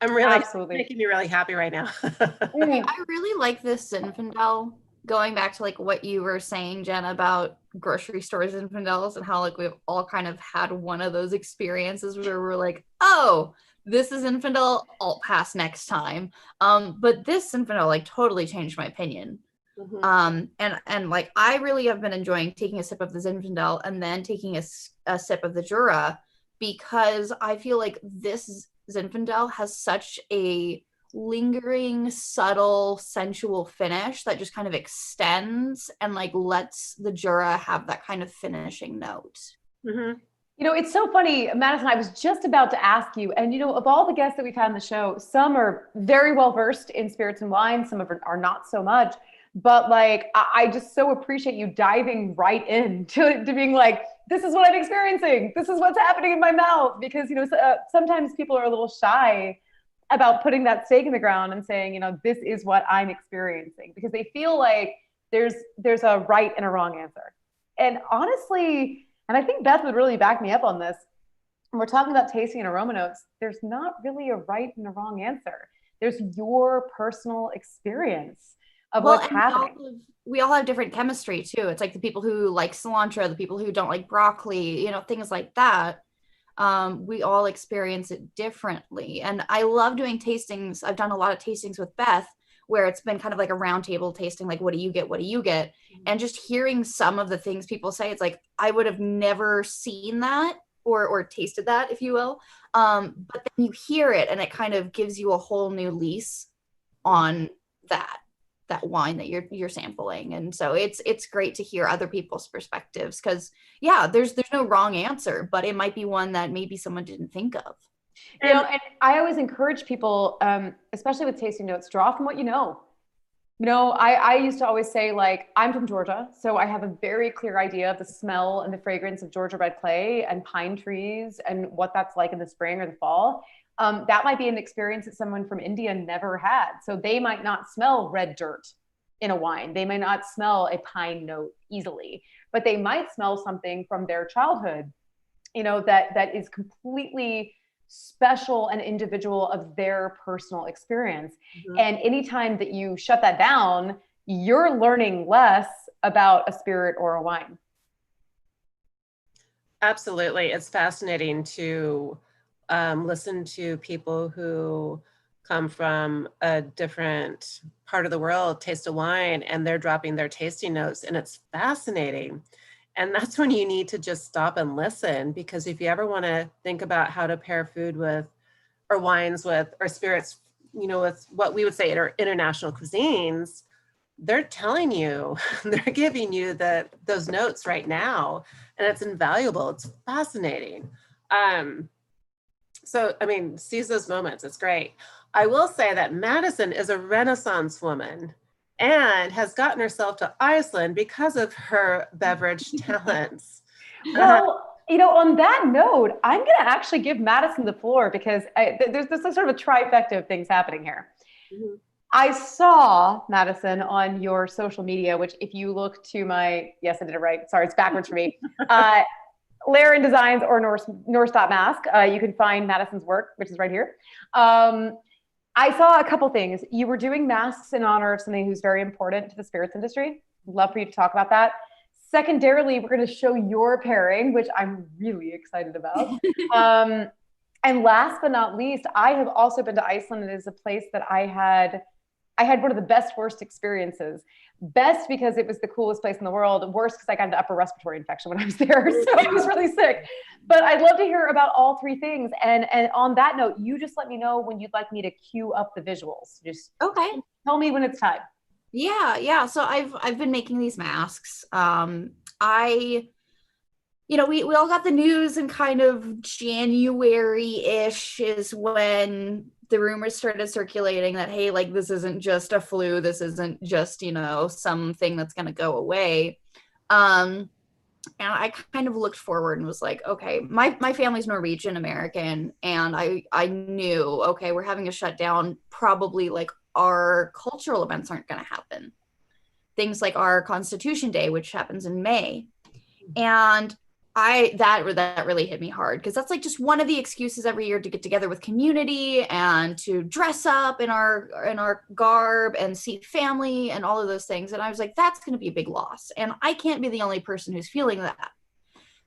Absolutely making me really happy right now. I really like this Zinfandel. Going back to like what you were saying, Jen, about grocery stores and Zinfandels, and how like we've all kind of had one of those experiences where we're like, oh, this is Zinfandel, I'll pass next time. But this Zinfandel like totally changed my opinion. Mm-hmm. And like I really have been enjoying taking a sip of the Zinfandel and then taking a sip of the Jura, because I feel like this Zinfandel has such a lingering, subtle, sensual finish that just kind of extends and like lets the Jura have that kind of finishing note. Mm-hmm. You know, it's so funny, Madison, I was just about to ask you, and you know, of all the guests that we've had on the show, some are very well versed in spirits and wine, some of them are not so much, but like, I just so appreciate you diving right in to being like, this is what I'm experiencing. This is what's happening in my mouth. Because, you know, sometimes people are a little shy about putting that stake in the ground and saying, you know, this is what I'm experiencing, because they feel like there's a right and a wrong answer. And honestly, and I think Beth would really back me up on this, when we're talking about tasting and aroma notes, there's not really a right and a wrong answer. There's your personal experience of what's happening. We all have different chemistry too. It's like the people who like cilantro, the people who don't like broccoli, you know, things like that. We all experience it differently. And I love doing tastings. I've done a lot of tastings with Beth where it's been kind of like a round table tasting, like, what do you get? What do you get? Mm-hmm. And just hearing some of the things people say, it's like, I would have never seen that or tasted that, if you will. But then you hear it and it kind of gives you a whole new lease on that wine that you're sampling. And so it's great to hear other people's perspectives, because yeah, there's no wrong answer, but it might be one that maybe someone didn't think of. You know, and I always encourage people, especially with tasting notes, draw from what you know. You know, I used to always say, like, I'm from Georgia, so I have a very clear idea of the smell and the fragrance of Georgia red clay and pine trees and what that's like in the spring or the fall. That might be an experience that someone from India never had. So they might not smell red dirt in a wine. They may not smell a pine note easily, but they might smell something from their childhood, you know, that is completely special and individual of their personal experience. Mm-hmm. And anytime that you shut that down, you're learning less about a spirit or a wine. Absolutely. It's fascinating to listen to people who come from a different part of the world, taste a wine, and they're dropping their tasting notes, and it's fascinating. And that's when you need to just stop and listen, because if you ever want to think about how to pair food with, or wines with, or spirits, you know, with what we would say are international cuisines, they're telling you, they're giving you those notes right now, and it's invaluable. It's fascinating. So, I mean, seize those moments. It's great. I will say that Madison is a Renaissance woman and has gotten herself to Iceland because of her beverage talents. Well, you know, on that note, I'm going to actually give Madison the floor, because there's sort of a trifecta of things happening here. Mm-hmm. I saw, Madison, on your social media, which if you look to yes, I did it right. Sorry, it's backwards for me. Leiren Designs or Norse.mask. You can find Madison's work, which is right here. I saw a couple things. You were doing masks in honor of something who's very important to the spirits industry. Love for you to talk about that. Secondarily, we're going to show your pairing, which I'm really excited about. And last but not least, I have also been to Iceland. It is a place that I had one of the worst experiences. Best because it was the coolest place in the world. Worst because I got an upper respiratory infection when I was there. So I was really sick. But I'd love to hear about all three things. And on that note, you just let me know when you'd like me to cue up the visuals. Just okay. Tell me when it's time. Yeah. So I've been making these masks. You know, we all got the news in kind of January-ish is when the rumors started circulating that, hey, like, this isn't just a flu. This isn't just, you know, something that's going to go away. And I kind of looked forward and was like, okay, my family's Norwegian American. And I knew, okay, we're having a shutdown. Probably like our cultural events aren't going to happen. Things like our Constitution Day, which happens in May. And that really hit me hard, because that's like just one of the excuses every year to get together with community and to dress up in our garb and see family and all of those things. And I was like, that's going to be a big loss, and I can't be the only person who's feeling that.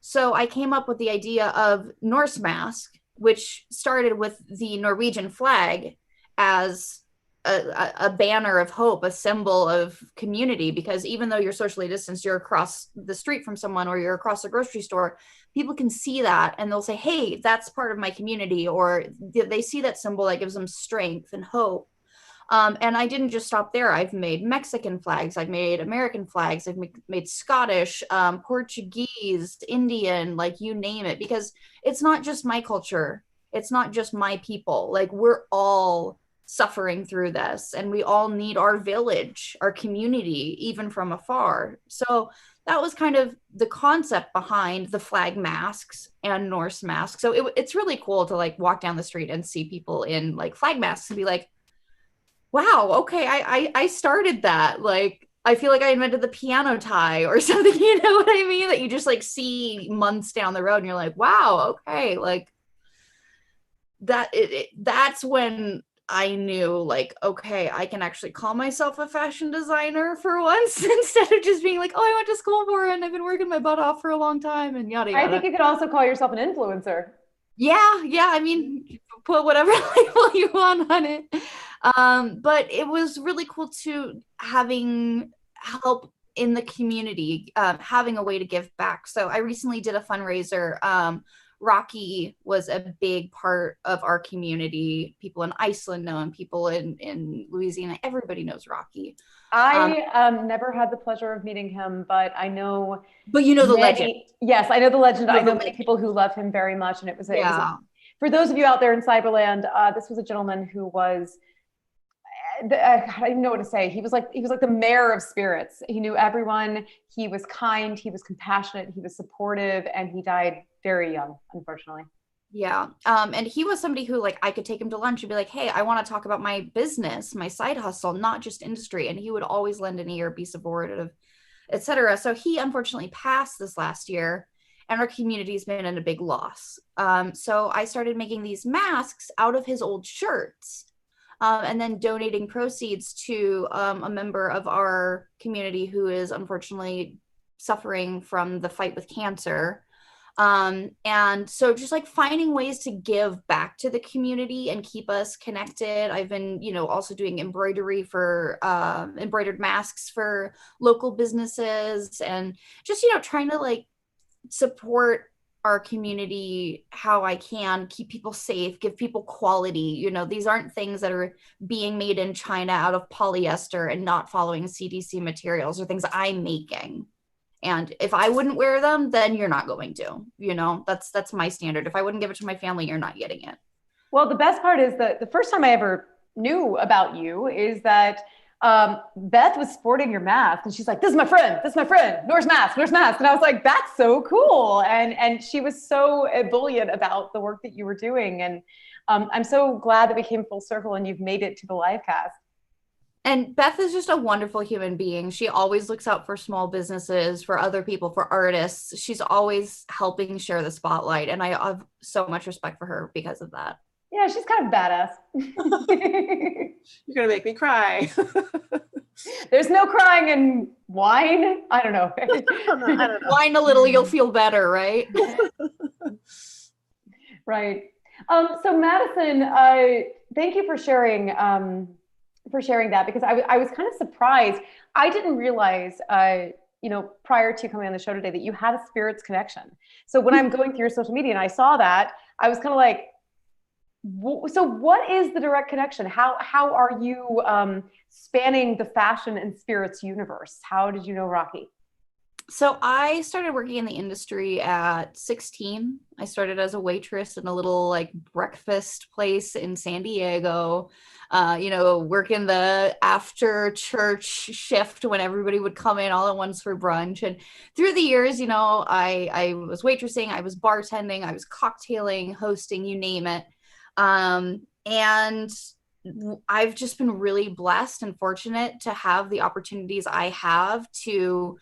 So I came up with the idea of Norse mask, which started with the Norwegian flag as a banner of hope, a symbol of community, because even though you're socially distanced, you're across the street from someone or you're across a grocery store, people can see that and they'll say, hey, that's part of my community, or they see that symbol that gives them strength and hope. And I didn't just stop there. I've made Mexican flags, I've made American flags, I've made Scottish, Portuguese, Indian, like you name it, because it's not just my culture. It's not just my people. Like we're all suffering through this, and we all need our village, our community, even from afar. So that was kind of the concept behind the flag masks and Norse masks. So it's really cool to like walk down the street and see people in like flag masks and be like, wow, okay, I started that. Like, I feel like I invented the piano tie or something, you know what I mean? That you just like see months down the road and you're like, wow, okay, like that's when I knew like, okay, I can actually call myself a fashion designer for once instead of just being like, oh, I went to school for it and I've been working my butt off for a long time and yada yada. I think you could also call yourself an influencer. Yeah, I mean, put whatever label you want on it. But it was really cool to having help in the community, having a way to give back. So I recently did a fundraiser. Rocky was a big part of our community. People in Iceland know him, people in Louisiana, everybody knows Rocky. I never had the pleasure of meeting him, but I know. But you know the legend. Yes, I know the legend. I know many people who love him very much, and it was for those of you out there in Cyberland. This was a gentleman who was. I don't even know what to say. He was like the mayor of spirits. He knew everyone. He was kind. He was compassionate. He was supportive, and he died very young, unfortunately. Yeah. And he was somebody who like I could take him to lunch and be like, hey, I want to talk about my business, my side hustle, not just industry. And he would always lend an ear, be supportive, etc. So he unfortunately passed this last year, and our community's been in a big loss. So I started making these masks out of his old shirts. And then donating proceeds to a member of our community who is unfortunately suffering from the fight with cancer. And so just like finding ways to give back to the community and keep us connected. I've been, also doing embroidery for embroidered masks for local businesses, and just, trying to like support our community how I can, keep people safe, give people quality. These aren't things that are being made in China out of polyester and not following CDC materials, or things I'm making. And if I wouldn't wear them, then you're not going to, that's my standard. If I wouldn't give it to my family, you're not getting it. Well, the best part is that the first time I ever knew about you is that Beth was sporting your mask, and she's like, this is my friend, Norse mask. And I was like, that's so cool. And she was so ebullient about the work that you were doing. And I'm so glad that we came full circle and you've made it to the live cast. And Beth is just a wonderful human being. She always looks out for small businesses, for other people, for artists. She's always helping share the spotlight. And I have so much respect for her because of that. Yeah, she's kind of badass. You're going to make me cry. There's no crying in wine. I don't know. I don't know. Wine a little, you'll feel better, right? Right. So Madison, thank you for sharing that, because I was kind of surprised. I didn't realize, prior to coming on the show today, that you had a spirits connection. So when I'm going through your social media and I saw that, I was kind of like, so what is the direct connection? How are you spanning the fashion and spirits universe? How did you know Rocky? So I started working in the industry at 16. I started as a waitress in a little like breakfast place in San Diego, working the after church shift when everybody would come in all at once for brunch. And through the years, I was waitressing, I was bartending, I was cocktailing, hosting, you name it. And I've just been really blessed and fortunate to have the opportunities I have to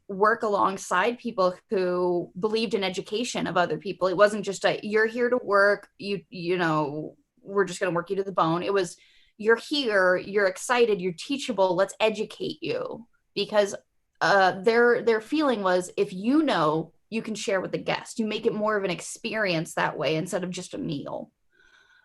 work alongside people who believed in education of other people. It wasn't just you're here to work, we're just going to work you to the bone. It was, you're here, you're excited, you're teachable, let's educate you. Because their feeling was, if you can share with the guest. You make it more of an experience that way instead of just a meal.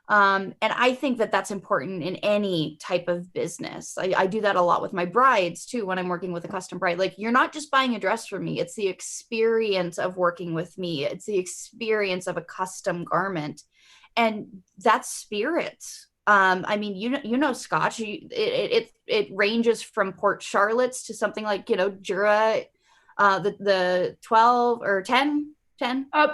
And I think that that's important in any type of business. I do that a lot with my brides too, when I'm working with a custom bride. Like, you're not just buying a dress for me. It's the experience of working with me. It's the experience of a custom garment. And that's spirits. I mean, you know Scotch. It ranges from Port Charlotte's to something like, you know, Jura, the 12 or 10.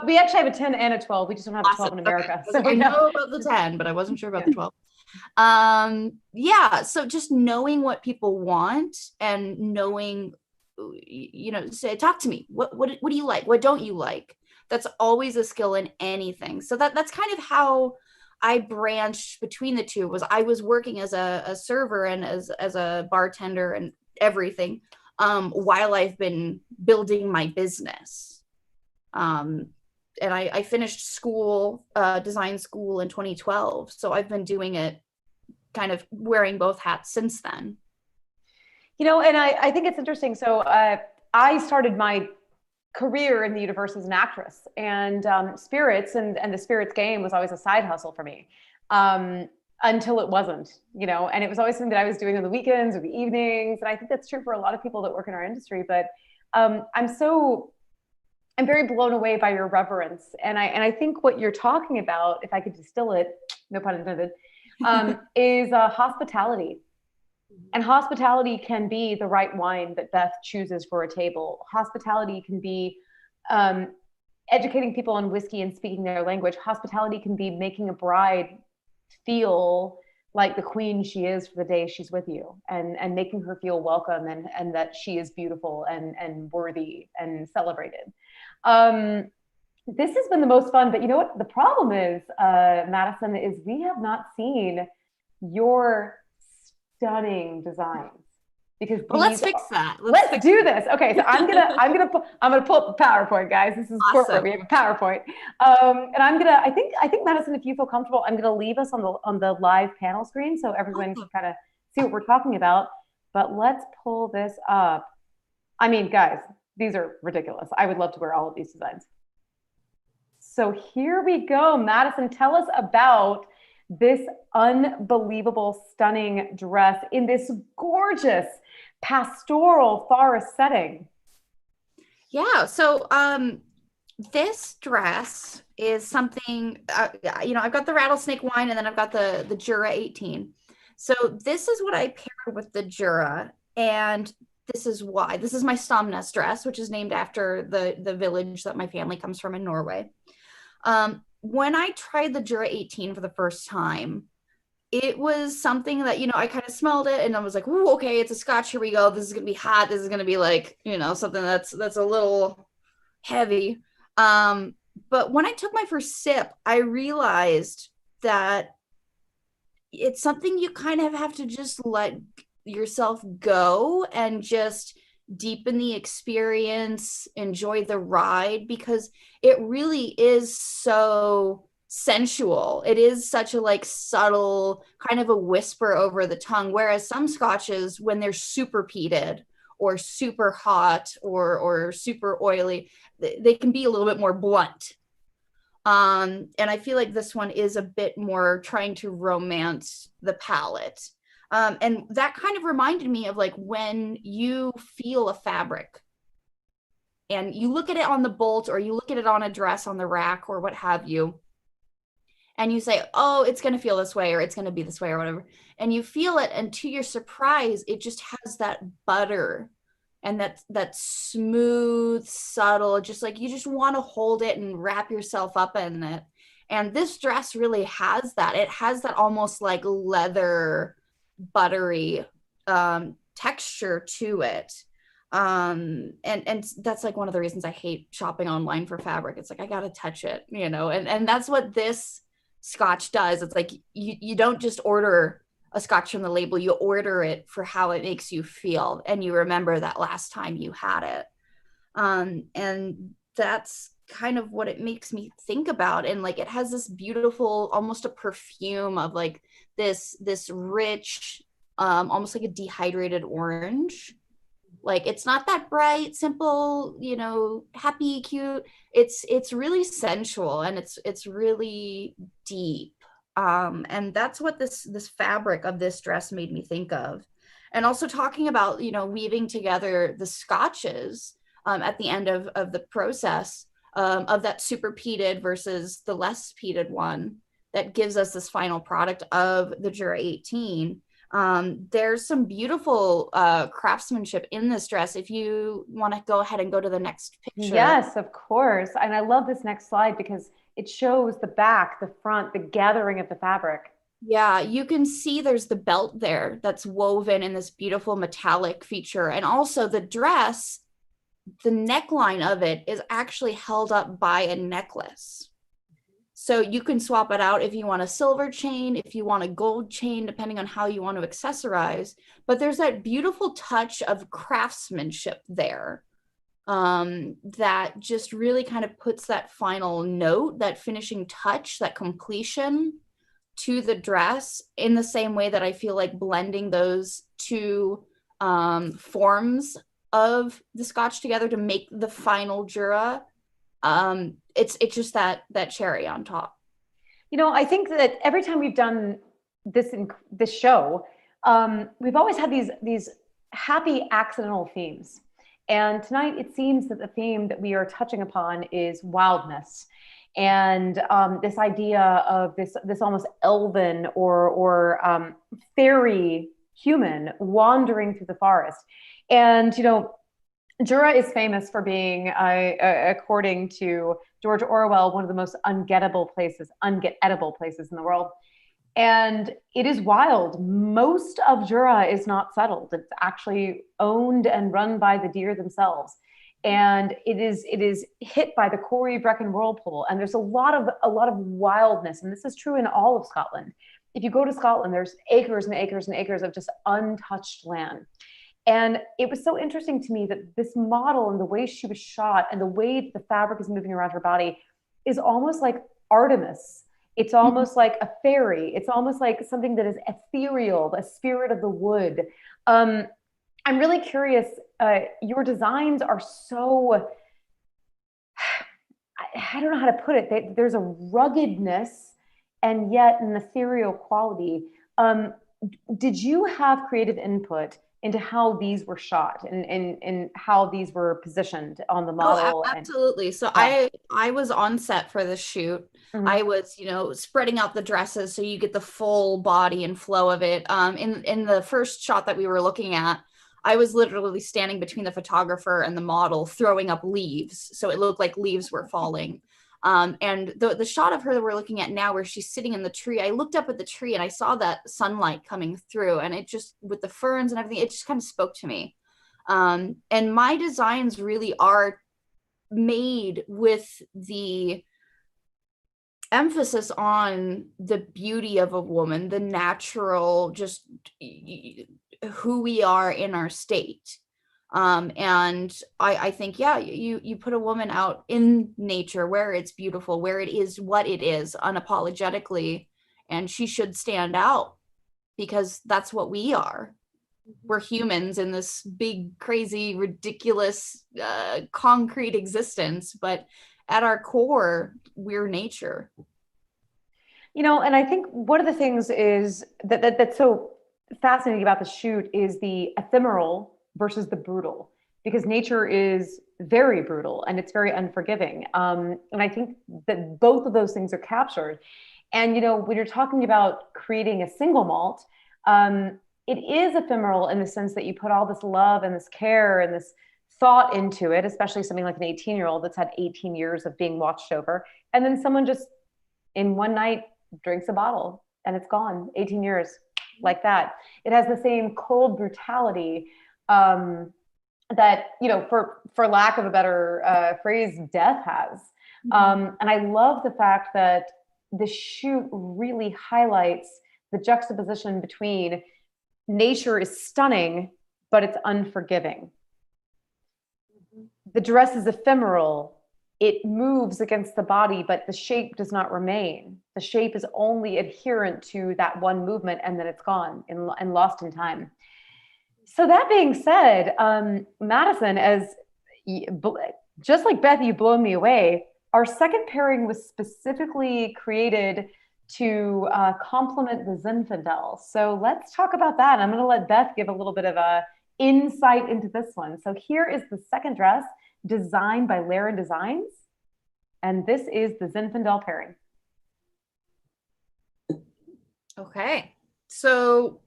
We actually have a 10 and a 12. We just don't have a 12 in America. Okay. So I know about the 10, but I wasn't sure about the 12. Yeah, so just knowing what people want and knowing, you know, say, talk to me. What do you like? What don't you like? That's always a skill in anything. So that's kind of how I branched between the two. Was I was working as a server and as a bartender and everything, while I've been building my business. And I finished school, design school in 2012. So I've been doing it, kind of wearing both hats since then. You know, and I think it's interesting. So I started my career in the universe as an actress, and spirits and the spirits game was always a side hustle for me, until it wasn't, you know, and it was always something that I was doing on the weekends or the evenings. And I think that's true for a lot of people that work in our industry. But I'm very blown away by your reverence. And I think what you're talking about, if I could distill it, no pun intended, is hospitality. And hospitality can be the right wine that Beth chooses for a table. Hospitality can be educating people on whiskey and speaking their language. Hospitality can be making a bride feel like the queen she is for the day she's with you, and making her feel welcome and that she is beautiful and worthy and celebrated. This has been the most fun, but you know what? The problem is, Madison, is we have not seen your stunning designs, because let's fix that. Let's do this. Okay, so I'm gonna pull up the PowerPoint, guys. This is awesome. corporate. We have a PowerPoint, and I think Madison, if you feel comfortable, I'm gonna leave us on the live panel screen so everyone can kind of see what we're talking about. But let's pull this up. I mean, guys, these are ridiculous. I would love to wear all of these designs. So here we go. Madison, tell us about this unbelievable, stunning dress in this gorgeous pastoral forest setting. Yeah, so this dress is something, you know, I've got the rattlesnake wine and then I've got the Jura 18. So this is what I paired with the Jura, and this is why. This is my Stamnes dress, which is named after the village that my family comes from in Norway. When I tried the Jura 18 for the first time, it was something that, you know, I kind of smelled it and I was like, ooh, okay, it's a Scotch. Here we go. This is going to be hot. This is going to be like, you know, something that's a little heavy. But when I took my first sip, I realized that it's something you kind of have to just let yourself go and just deepen the experience, enjoy the ride, because it really is so sensual. It is such a like subtle kind of a whisper over the tongue, whereas some scotches, when they're super peated or super hot or super oily, they can be a little bit more blunt. And I feel like this one is a bit more trying to romance the palate. And that kind of reminded me of like when you feel a fabric and you look at it on the bolt or you look at it on a dress on the rack or what have you, and you say, oh, it's going to feel this way or it's going to be this way or whatever. And you feel it, and to your surprise, it just has that butter and that smooth, subtle, just like you just want to hold it and wrap yourself up in it. And this dress really has that. It has that almost like leather, buttery texture to it. And that's like one of the reasons I hate shopping online for fabric. It's like, I got to touch it, you know, and that's what this Scotch does. It's like you don't just order a Scotch from the label, you order it for how it makes you feel, and you remember that last time you had it. And that's kind of what it makes me think about. And like it has this beautiful, almost a perfume of like this rich, almost like a dehydrated orange. Like it's not that bright, simple, you know, happy, cute. It's really sensual, and it's really deep. And that's what this fabric of this dress made me think of. And also talking about, you know, weaving together the scotches at the end of the process, of that super peated versus the less peated one. that gives us this final product of the Jura 18. There's some beautiful craftsmanship in this dress. If you want to go ahead and go to the next picture. Yes, of course. And I love this next slide because it shows the back, the front, the gathering of the fabric. Yeah, you can see there's the belt there that's woven in this beautiful metallic feature. And also the dress, the neckline of it is actually held up by a necklace. So you can swap it out if you want a silver chain, if you want a gold chain, depending on how you want to accessorize. But there's that beautiful touch of craftsmanship there that just really kind of puts that final note, that finishing touch, that completion to the dress, in the same way that I feel like blending those two forms of the Scotch together to make the final Jura. It's just that cherry on top. You know, I think that every time we've done this show, we've always had these happy accidental themes. And tonight it seems that the theme that we are touching upon is wildness. And this idea of this almost elven or fairy human wandering through the forest. And, you know, Jura is famous for being, according to George Orwell, one of the most ungettable places in the world. And it is wild. Most of Jura is not settled. It's actually owned and run by the deer themselves. And it is hit by the Corrie Brecken whirlpool. And there's a lot of wildness. And this is true in all of Scotland. If you go to Scotland, there's acres and acres and acres of just untouched land. And it was so interesting to me that this model and the way she was shot and the way the fabric is moving around her body is almost like Artemis. It's almost like a fairy. It's almost like something that is ethereal, a spirit of the wood. I'm really curious. Your designs are so, I don't know how to put it. There's a ruggedness and yet an ethereal quality. Did you have creative input into how these were shot and how these were positioned on the model? Oh, absolutely. So yeah. I was on set for the shoot. Mm-hmm. I was, you know, spreading out the dresses so you get the full body and flow of it. In the first shot that we were looking at, I was literally standing between the photographer and the model throwing up leaves. So it looked like leaves were falling. And the shot of her that we're looking at now, where she's sitting in the tree, I looked up at the tree and I saw that sunlight coming through, and it just, with the ferns and everything, it just kind of spoke to me. And my designs really are made with the emphasis on the beauty of a woman, the natural, just who we are in our state. And I think, yeah, you put a woman out in nature where it's beautiful, where it is what it is unapologetically, and she should stand out because that's what we are. We're humans in this big, crazy, ridiculous, concrete existence, but at our core, we're nature. You know, and I think one of the things is that's so fascinating about the shoot is the ephemeral versus the brutal, because nature is very brutal and it's very unforgiving. And I think that both of those things are captured. And, you know, when you're talking about creating a single malt, it is ephemeral in the sense that you put all this love and this care and this thought into it, especially something like an 18-year-old that's had 18 years of being watched over. And then someone just in one night drinks a bottle and it's gone. 18 years like that. It has the same cold brutality that, you know, for lack of a better phrase, death has. And I love the fact that the shoot really highlights the juxtaposition between nature is stunning, but it's unforgiving. The dress is ephemeral. It moves against the body, but the shape does not remain. The shape is only adherent to that one movement, and then it's gone and lost in time. So that being said, Madison, just like Beth, you've blown me away. Our second pairing was specifically created to complement the Zinfandel. So let's talk about that. I'm going to let Beth give a little bit of a insight into this one. So here is the second dress designed by Leiren Designs, and this is the Zinfandel pairing. Okay. So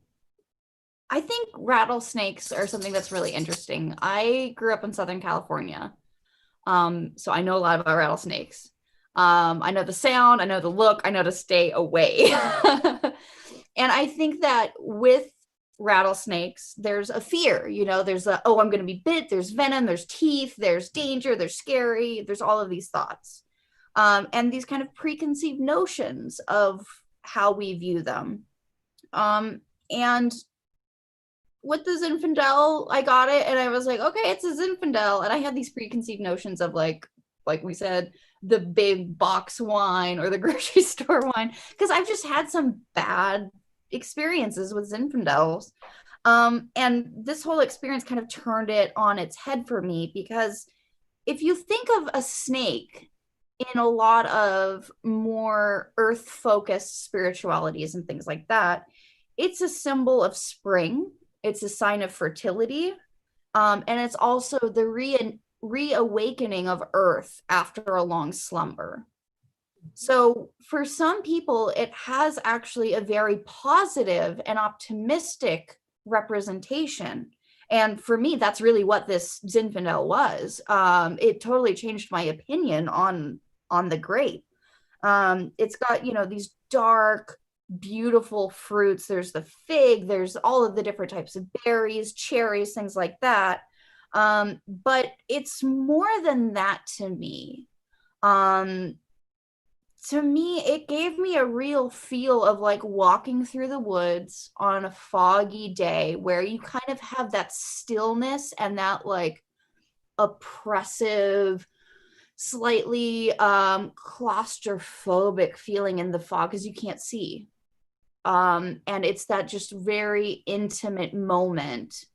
I think rattlesnakes are something that's really interesting. I grew up in Southern California. So I know a lot about rattlesnakes. I know the sound, I know the look, I know to stay away. And I think that with rattlesnakes, there's a fear, there's oh, I'm going to be bit, there's venom, there's teeth, there's danger, there's scary, there's all of these thoughts. And these kind of preconceived notions of how we view them. And with the Zinfandel, I got it and I was like, okay, it's a Zinfandel. And I had these preconceived notions of like we said, the big box wine or the grocery store wine, because I've just had some bad experiences with Zinfandels. And this whole experience kind of turned it on its head for me, because if you think of a snake in a lot of more earth focused spiritualities and things like that, it's a symbol of spring. It's a sign of fertility. And it's also the reawakening of earth after a long slumber. So for some people, it has actually a very positive and optimistic representation. And for me, that's really what this Zinfandel was. It totally changed my opinion on the grape. It's got, these dark, beautiful fruits. There's the fig, there's all of the different types of berries, cherries, things like that. But it's more than that to me. To me, it gave me a real feel of like walking through the woods on a foggy day where you kind of have that stillness and that like oppressive, slightly claustrophobic feeling in the fog because you can't see. And it's that just very intimate moment.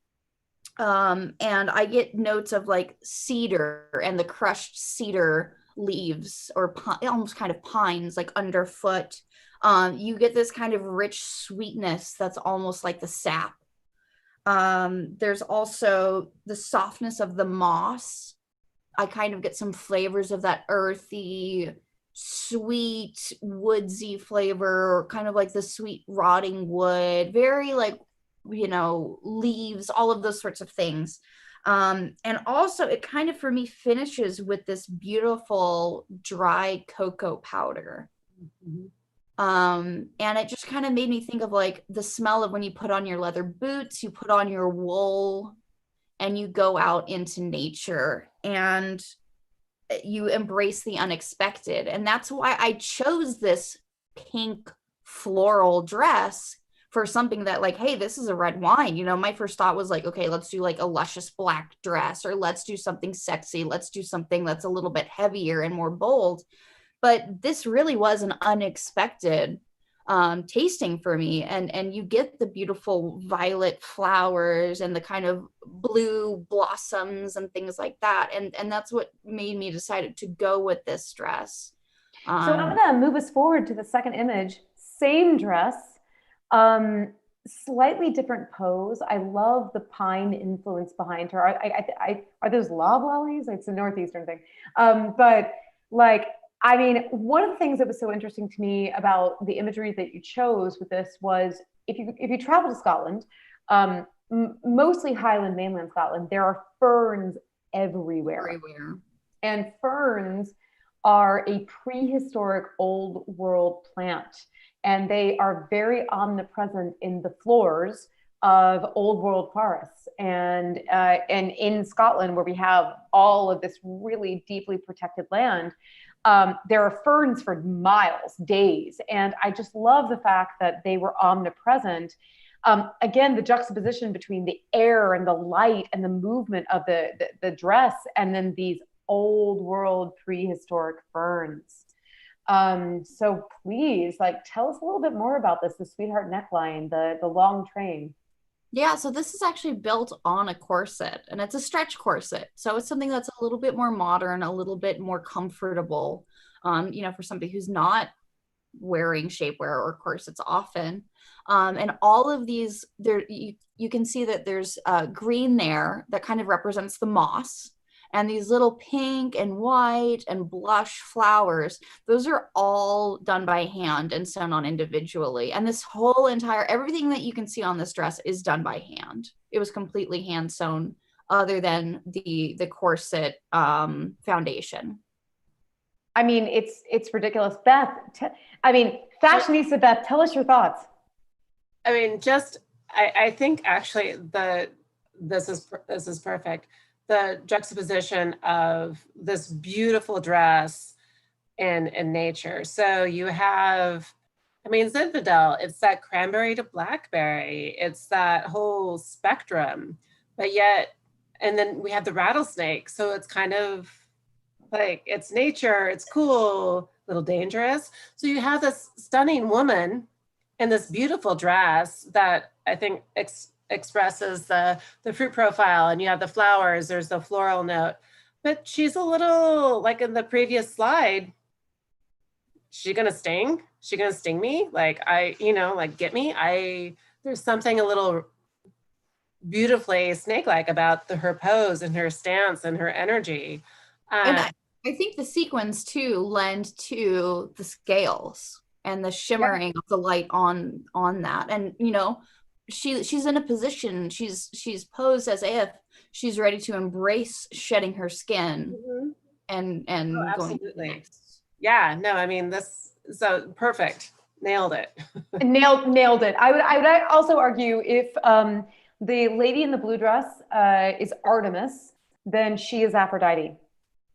And I get notes of like cedar and the crushed cedar leaves or almost kind of pines like underfoot. You get this kind of rich sweetness that's almost like the sap. There's also the softness of the moss. I kind of get some flavors of that earthy, sweet, woodsy flavor, kind of like the sweet rotting wood, very like, leaves, all of those sorts of things. And also it kind of for me finishes with this beautiful dry cocoa powder. Mm-hmm. And it just kind of made me think of like the smell of when you put on your leather boots, you put on your wool, and you go out into nature and you embrace the unexpected. And that's why I chose this pink floral dress for something that like, hey, this is a red wine. My first thought was like, okay, let's do like a luscious black dress, or let's do something sexy. Let's do something that's a little bit heavier and more bold. But this really was an unexpected tasting for me. And you get the beautiful violet flowers and the kind of blue blossoms and things like that. And that's what made me decide to go with this dress. So I'm going to move us forward to the second image. Same dress. Slightly different pose. I love the pine influence behind her. Are those loblollies? It's a Northeastern thing. But like, I mean, one of the things that was so interesting to me about the imagery that you chose with this was if you travel to Scotland, mostly Highland, mainland Scotland, there are ferns everywhere. And ferns are a prehistoric old world plant. And they are very omnipresent in the floors of old world forests. And in Scotland, where we have all of this really deeply protected land, there are ferns for miles, days. And I just love the fact that they were omnipresent. Again, the juxtaposition between the air and the light and the movement of the dress, and then these old world prehistoric ferns. So please, like, tell us a little bit more about this, the Sweetheart Neckline, the long train. Yeah, so this is actually built on a corset, and it's a stretch corset. So it's something that's a little bit more modern, a little bit more comfortable, for somebody who's not wearing shapewear or corsets often. And all of these, you can see that there's green there that kind of represents the moss. And these little pink and white and blush flowers, those are all done by hand and sewn on individually. And this whole entire, everything that you can see on this dress is done by hand. It was completely hand sewn, other than the corset foundation. I mean, it's ridiculous. Beth, Fashionista Beth, tell us your thoughts. I mean, I think actually this is perfect. The juxtaposition of this beautiful dress in nature. So you have, I mean, Zinfandel, it's that cranberry to blackberry. It's that whole spectrum, but yet, and then we have the rattlesnake. So it's kind of like, it's nature, it's cool, a little dangerous. So you have this stunning woman in this beautiful dress that I think expresses the fruit profile, and you have the flowers, there's the floral note, but she's a little, like in the previous slide, she gonna sting me? Like, like, get me? There's something a little beautifully snake-like about her pose and her stance and her energy. And I think the sequins too lend to the scales and the shimmering of the light on that. And she's in a position, she's posed as if she's ready to embrace shedding her skin. And absolutely. Yeah, no, I mean, so perfect. Nailed it. Nailed it. I would also argue if the lady in the blue dress is Artemis, then she is Aphrodite.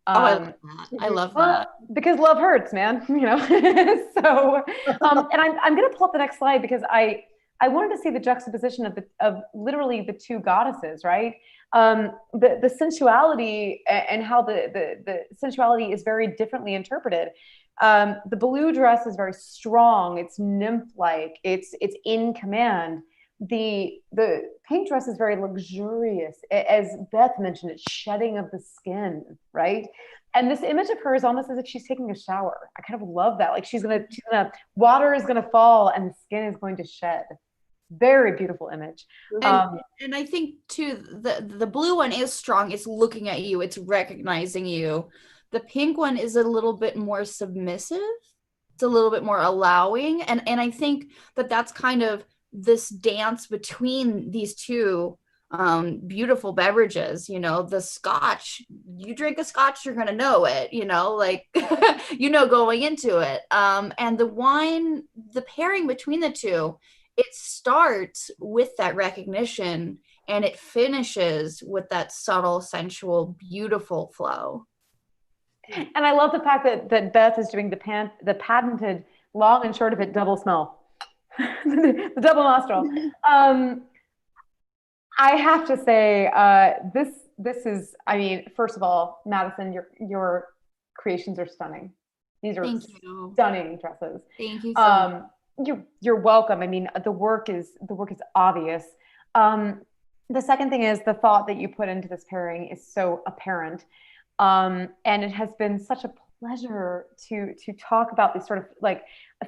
I love that. I love that. Because love hurts, man. So, and I'm going to pull up the next slide because I wanted to see the juxtaposition of literally the two goddesses, right? The sensuality and how the sensuality is very differently interpreted. The blue dress is very strong. It's nymph-like. It's in command. The pink dress is very luxurious. As Beth mentioned, it's shedding of the skin, right? And this image of her is almost as if she's taking a shower. I kind of love that. Like water is gonna fall and the skin is going to shed. Very beautiful image. And I think too, the blue one is strong. It's looking at you. It's recognizing you. The pink one is a little bit more submissive. It's a little bit more allowing. And I think that's kind of this dance between these two beautiful beverages. The scotch, you drink a scotch, you're gonna know it, like going into it. And the wine, the pairing between the two, it starts with that recognition and it finishes with that subtle, sensual, beautiful flow. And I love the fact that Beth is doing the patented long and short of it double smell. The double nostril. I have to say, this is, I mean, first of all, Madison, your creations are stunning. These are stunning dresses. Thank you so much. You're welcome. I mean, the work is obvious. The second thing is the thought that you put into this pairing is so apparent. And it has been such a pleasure to talk about these sort of like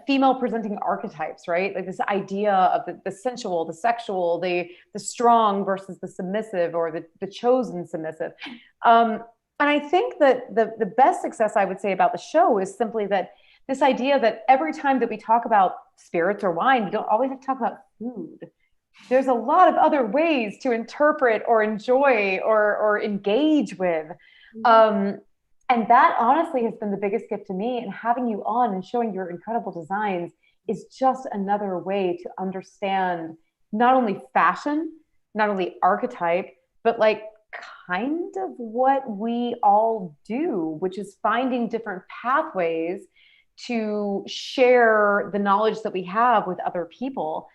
female presenting archetypes, right? Like this idea of the sensual, the sexual, the strong versus the submissive, or the chosen submissive. And I think that the best success I would say about the show is simply that this idea that every time that we talk about spirits or wine, we don't always have to talk about food. There's a lot of other ways to interpret or enjoy or engage with. And that honestly has been the biggest gift to me, and having you on and showing your incredible designs is just another way to understand not only fashion, not only archetype, but like kind of what we all do, which is finding different pathways to share the knowledge that we have with other people.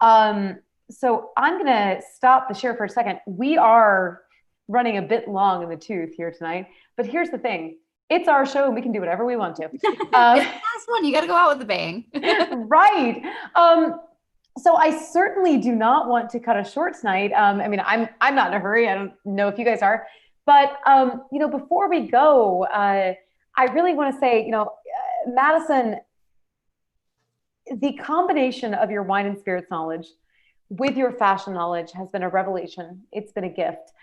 So I'm going to stop the share for a second. We are running a bit long in the tooth here tonight, but here's the thing. It's our show and we can do whatever we want to. Last one, you got to go out with a bang. Right. So I certainly do not want to cut us short tonight. I mean, I'm not in a hurry. I don't know if you guys are, but before we go, I really want to say, Madison, the combination of your wine and spirits knowledge with your fashion knowledge has been a revelation. It's been a gift.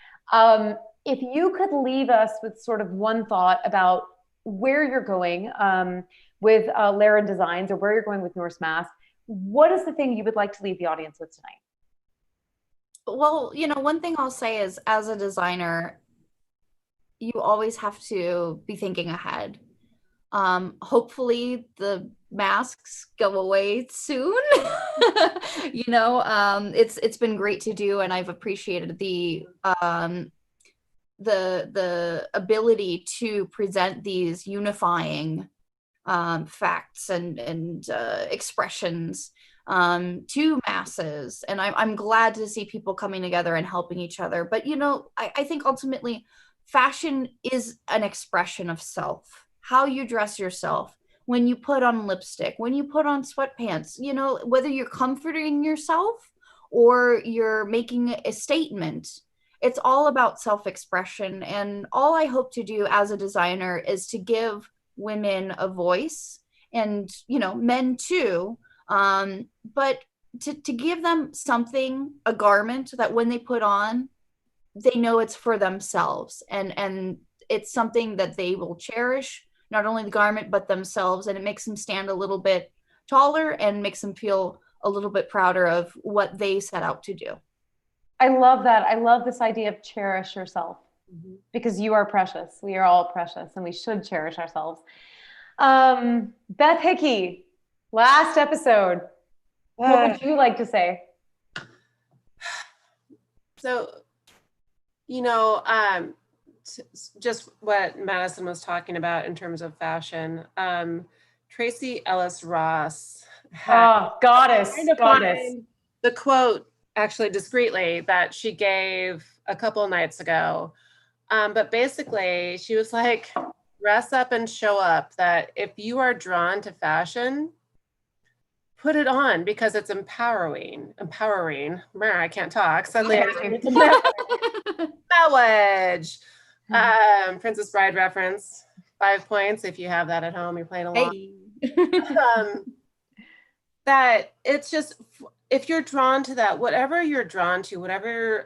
if you could leave us with sort of one thought about where you're going with Leiren Designs, or where you're going with Norse Mask, what is the thing you would like to leave the audience with tonight? Well, one thing I'll say is, as a designer, you always have to be thinking ahead. Hopefully the masks go away soon. It's been great to do, and I've appreciated the ability to present these unifying facts and expressions to masses. And I'm glad to see people coming together and helping each other. But, I think ultimately fashion is an expression of self. How you dress yourself, when you put on lipstick, when you put on sweatpants, whether you're comforting yourself or you're making a statement, it's all about self-expression. And all I hope to do as a designer is to give women a voice, and men too, but to give them something, a garment that when they put on, they know it's for themselves, and it's something that they will cherish, not only the garment but themselves, and it makes them stand a little bit taller and makes them feel a little bit prouder of what they set out to do. I love that. I love this idea of cherish yourself, because you are precious. We are all precious, and we should cherish ourselves. Beth Hickey, last episode. What would you like to say? So, just what Madison was talking about in terms of fashion. Tracy Ellis Ross. Goddess. The quote, actually discreetly, that she gave a couple of nights ago. But basically, she was like, dress up and show up. That if you are drawn to fashion, put it on, because it's empowering. I can't talk. Suddenly, it's knowledge. Princess Bride reference. 5 points if you have that at home. You're playing along. Hey. That it's just, if you're drawn to that, whatever you're drawn to, whatever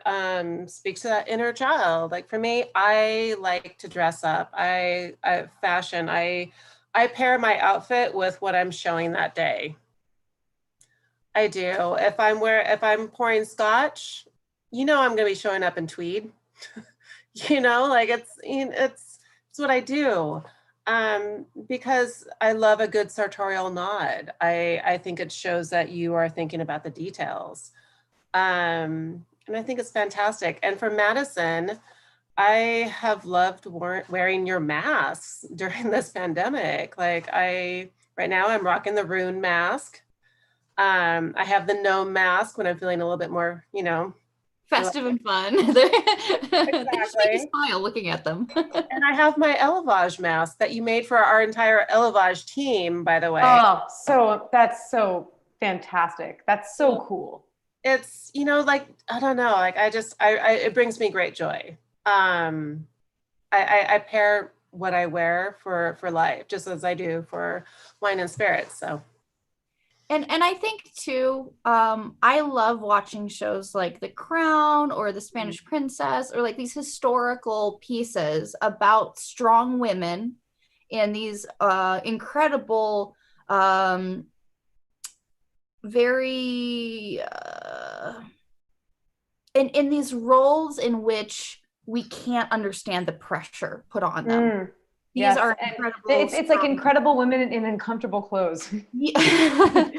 speaks to that inner child. Like for me, I like to dress up. I fashion. I pair my outfit with what I'm showing that day. I do. If I'm pouring scotch, I'm going to be showing up in tweed. It's what I do. Because I love a good sartorial nod. I think it shows that you are thinking about the details. And I think it's fantastic. And for Madison, I have loved wearing your masks during this pandemic. Right now I'm rocking the rune mask. I have the gnome mask when I'm feeling a little bit more, festive and fun. Exactly. They just make you smile looking at them. And I have my Elevage mask that you made for our entire Elevage team, by the way. Oh, so that's so fantastic. That's so cool. It's, I don't know, it brings me great joy. I pair what I wear for life, just as I do for wine and spirits. So. And I think too, I love watching shows like The Crown or The Spanish Princess, or like these historical pieces about strong women in these incredible, very in these roles in which we can't understand the pressure put on them. These are incredible. It's like incredible women in uncomfortable clothes. Yeah.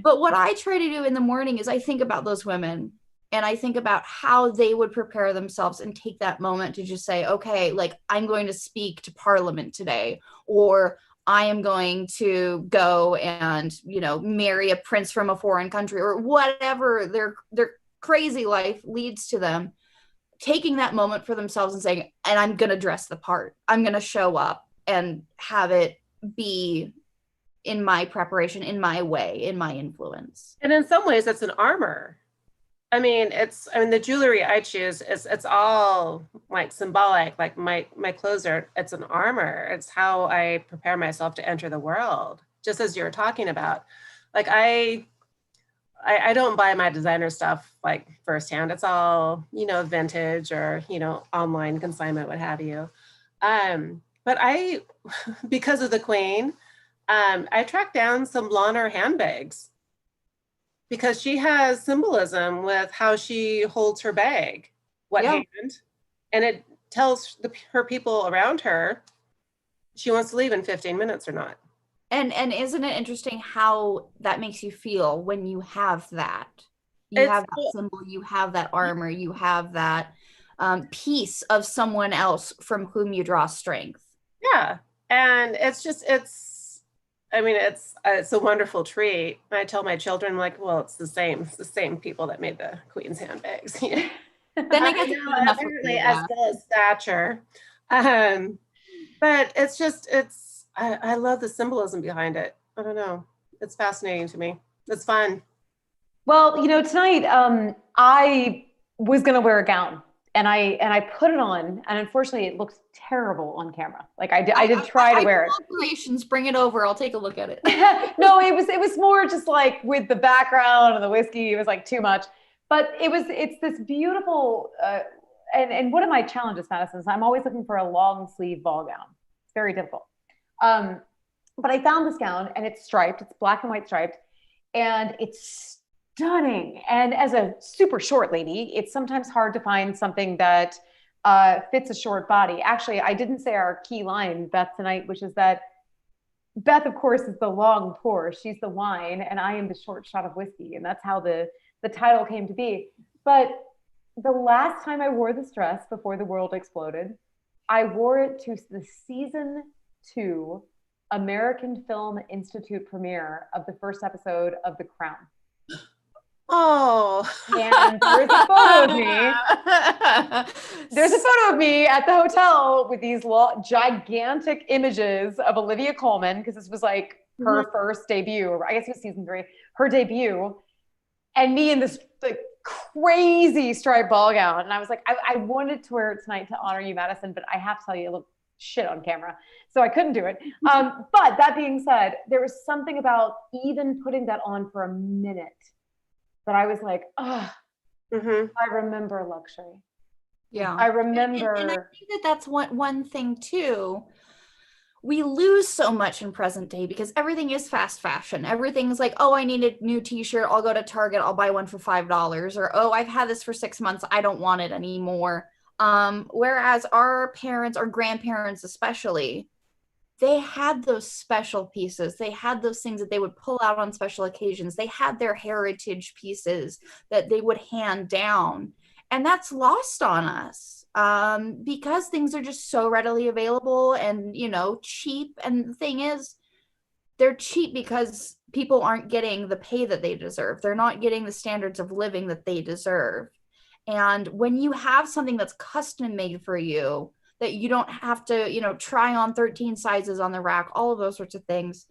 But what I try to do in the morning is I think about those women, and I think about how they would prepare themselves and take that moment to just say, okay, like I'm going to speak to Parliament today, or I am going to go and, marry a prince from a foreign country, or whatever their crazy life leads to them. Taking that moment for themselves and saying, and I'm going to dress the part. I'm going to show up and have it be in my preparation, in my way, in my influence. And in some ways, it's an armor. The jewelry I choose it's all like symbolic. Like my clothes it's an armor. It's how I prepare myself to enter the world, just as you're talking about. Like I don't buy my designer stuff like firsthand. It's all, vintage or, online consignment, what have you. But because of the Queen, I tracked down some Leiren handbags because she has symbolism with how she holds her bag, what hand, and it tells her people around her she wants to leave in 15 minutes or not. And isn't it interesting how that makes you feel when you have that? You have that symbol, you have that armor, you have that piece of someone else from whom you draw strength. Yeah, and it's a wonderful treat. I tell my children, I'm like, well, it's the same people that made the Queen's handbags. Then I guess apparently as well as Thatcher. But I love the symbolism behind it. I don't know. It's fascinating to me. It's fun. Well, tonight I was gonna wear a gown and I put it on, and unfortunately it looks terrible on camera. Like I did try to wear it. Congratulations, bring it over. I'll take a look at it. No, it was more just like with the background and the whiskey, it was like too much. But it's this beautiful and one of my challenges, Madison, is I'm always looking for a long sleeve ball gown. It's very difficult. But I found this gown and it's striped. It's black and white striped, and it's stunning. And as a super short lady, it's sometimes hard to find something that fits a short body. Actually, I didn't say our key line, Beth, tonight, which is that Beth, of course, is the long pour. She's the wine, and I am the short shot of whiskey. And that's how the title came to be. But the last time I wore this dress before the world exploded, I wore it to the season 2 American Film Institute premiere of the first episode of The Crown. Oh, and there's a photo of me. There's a photo of me at the hotel with these gigantic images of Olivia Colman, because this was like her first debut, or I guess it was season 3, her debut, and me in this like crazy striped ball gown. And I was like, I wanted to wear it tonight to honor you, Madison, but I have to tell you, it looked shit on camera, so I couldn't do it. But that being said, there was something about even putting that on for a minute that I was like, oh, I remember luxury. Yeah, I remember. And I think that's one thing too. We lose so much in present day because everything is fast fashion. Everything's like, oh, I need a new t-shirt. I'll go to Target. I'll buy one for $5. Or, oh, I've had this for 6 months. I don't want it anymore. Whereas our parents or grandparents especially, they had those special pieces. They had those things that they would pull out on special occasions. They had their heritage pieces that they would hand down. And that's lost on us because things are just so readily available and, cheap. And the thing is, they're cheap because people aren't getting the pay that they deserve. They're not getting the standards of living that they deserve. And when you have something that's custom made for you, that you don't have to, try on 13 sizes on the rack, all of those sorts of things,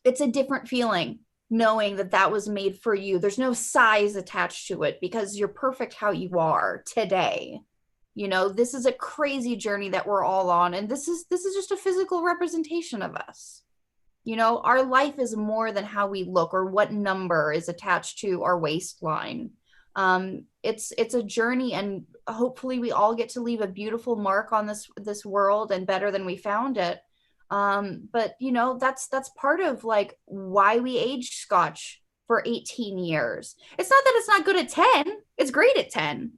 it's a different feeling knowing that was made for you. There's no size attached to it because you're perfect how you are today. This is a crazy journey that we're all on. And this is just a physical representation of us. Our life is more than how we look or what number is attached to our waistline. It's a journey, and hopefully we all get to leave a beautiful mark on this world and better than we found it. But that's part of like why we aged Scotch for 18 years. It's not that it's not good at 10. It's great at 10,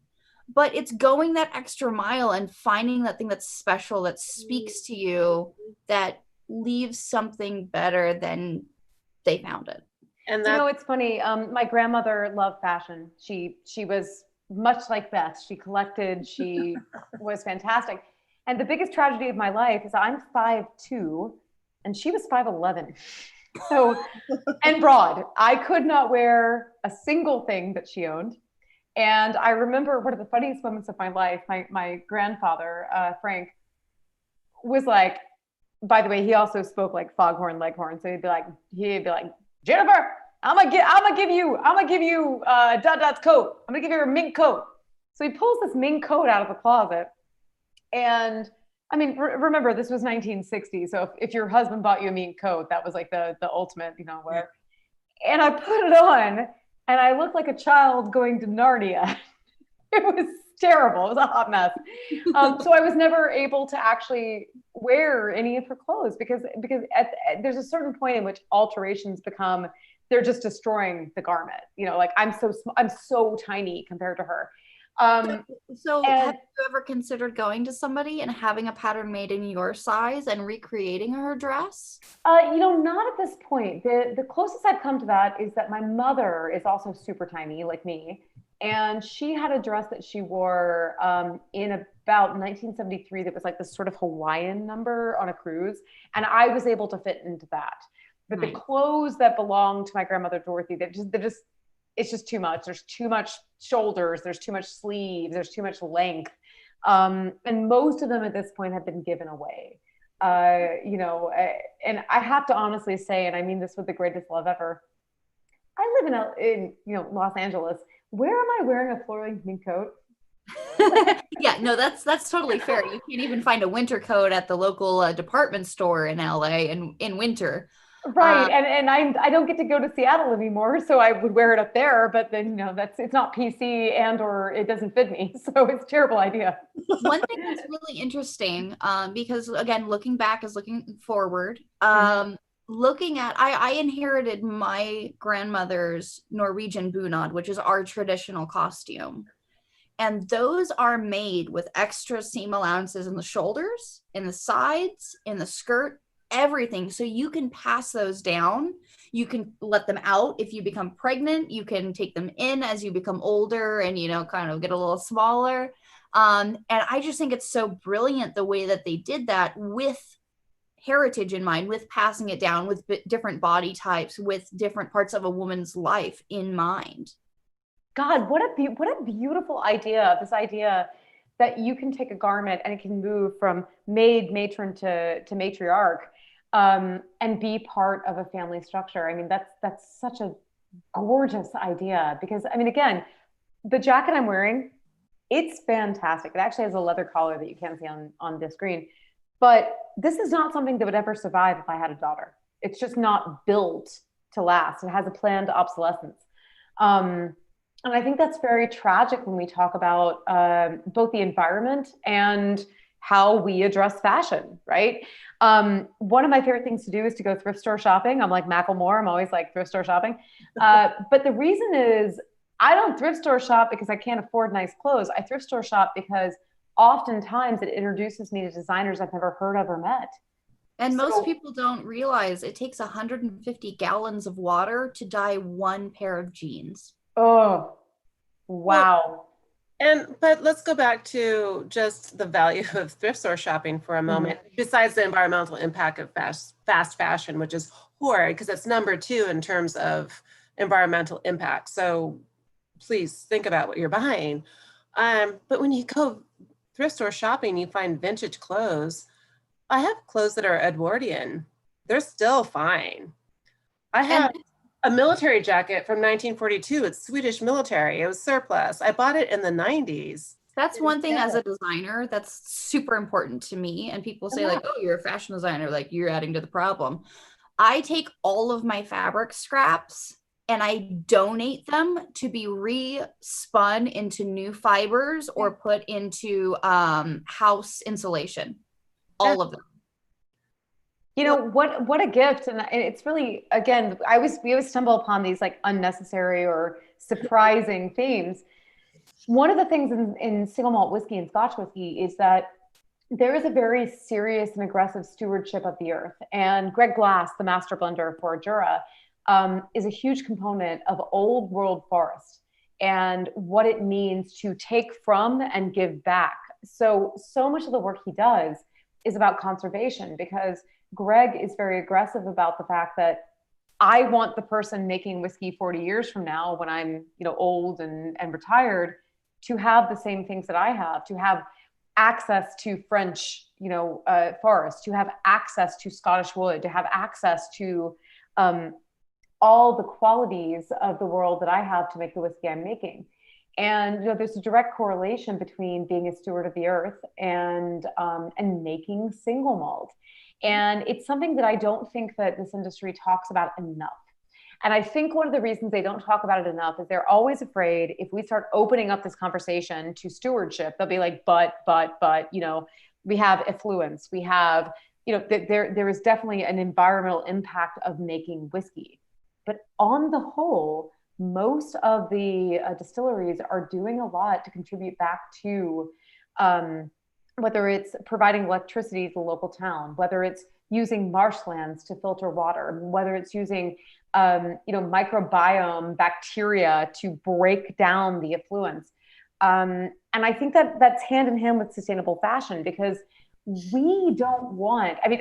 but it's going that extra mile and finding that thing that's special, that speaks to you, that leaves something better than they found it. And it's funny. My grandmother loved fashion. She was much like Beth. She collected. She was fantastic. And the biggest tragedy of my life is I'm 5'2", and she was 5'11". So, and broad. I could not wear a single thing that she owned. And I remember one of the funniest moments of my life. My grandfather, Frank, was like, by the way, he also spoke like Foghorn Leghorn. So he'd be like, Jennifer, I'm gonna give you Dot's coat. I'm gonna give you her mink coat. So he pulls this mink coat out of the closet. And I mean, remember, this was 1960. So if your husband bought you a mink coat, that was like the ultimate, wear. And I put it on and I looked like a child going to Narnia. It was terrible. It was a hot mess. So I was never able to actually wear any of her clothes because there's a certain point in which alterations become, they're just destroying the garment. You know, like I'm so tiny compared to her. So And have you ever considered going to somebody and having a pattern made in your size and recreating her dress? not at this point. The closest I've come to that is that my mother is also super tiny, like me, and she had a dress that she wore in about 1973 that was like this sort of Hawaiian number on a cruise, and I was able to fit into that. But the clothes that belonged to my grandmother Dorothy, they're just it's just too much. There's too much shoulders. There's too much sleeves. There's too much length. And most of them at this point have been given away. And I have to honestly say, and I mean this with the greatest love ever, I live in Los Angeles. Where am I wearing a floor-length mink coat? Yeah, no, that's totally fair. You can't even find a winter coat at the local department store in LA in winter. Right. And I don't get to go to Seattle anymore, so I would wear it up there, but then it's not PC and or it doesn't fit me. So it's a terrible idea. One thing that's really interesting, because again, looking back is looking forward. Looking at, I inherited my grandmother's Norwegian bunad, which is our traditional costume. And those are made with extra seam allowances in the shoulders, in the sides, in the skirt, everything. So you can pass those down. You can let them out if you become pregnant. You can take them in as you become older and, kind of get a little smaller. And I just think it's so brilliant the way that they did that with heritage in mind, with passing it down, with different body types, with different parts of a woman's life in mind. God, what a beautiful idea. This idea that you can take a garment and it can move from matron to matriarch, and be part of a family structure. I mean, that's such a gorgeous idea because, I mean, again, the jacket I'm wearing, it's fantastic. It actually has a leather collar that you can't see on this screen, but this is not something that would ever survive if I had a daughter. It's just not built to last. It has a planned obsolescence. And I think that's very tragic when we talk about both the environment and how we address fashion, right? One of my favorite things to do is to go thrift store shopping. I'm like Macklemore. I'm always like thrift store shopping. But the reason is I don't thrift store shop because I can't afford nice clothes. I thrift store shop because oftentimes it introduces me to designers I've never heard of or met. And most people don't realize it takes 150 gallons of water to dye one pair of jeans. Oh, wow. But let's go back to just the value of thrift store shopping for a moment, besides the environmental impact of fast fashion, which is horrid because it's number 2 in terms of environmental impact. So please think about what you're buying. But when you go thrift store shopping, you find vintage clothes. I have clothes that are Edwardian. They're still fine. I have a military jacket from 1942. It's Swedish military. It was surplus. I bought it in the 90s. That's one thing as a designer that's super important to me. And people say like, oh, you're a fashion designer. Like you're adding to the problem. I take all of my fabric scraps and I donate them to be re-spun into new fibers or put into house insulation. All of them. You know, what a gift. And it's really, again, we always stumble upon these like unnecessary or surprising themes. One of the things in single malt whiskey and Scotch whiskey is that there is a very serious and aggressive stewardship of the earth. And Greg Glass, the master blender for Jura, is a huge component of old world forest and what it means to take from and give back. So much of the work he does is about conservation because Greg is very aggressive about the fact that I want the person making whiskey 40 years from now when I'm, old and retired to have the same things that I have, to have access to French, forest, to have access to Scottish wood, to have access to all the qualities of the world that I have to make the whiskey I'm making. And there's a direct correlation between being a steward of the earth and making single malt. And it's something that I don't think that this industry talks about enough. And I think one of the reasons they don't talk about it enough is they're always afraid if we start opening up this conversation to stewardship, they'll be like, but, you know, we have effluence, we have, you know, there is definitely an environmental impact of making whiskey. But on the whole, most of the distilleries are doing a lot to contribute back to whether it's providing electricity to the local town, whether it's using marshlands to filter water, whether it's using you know, microbiome bacteria to break down the effluents. And I think that that's hand in hand with sustainable fashion, because we don't want, I mean,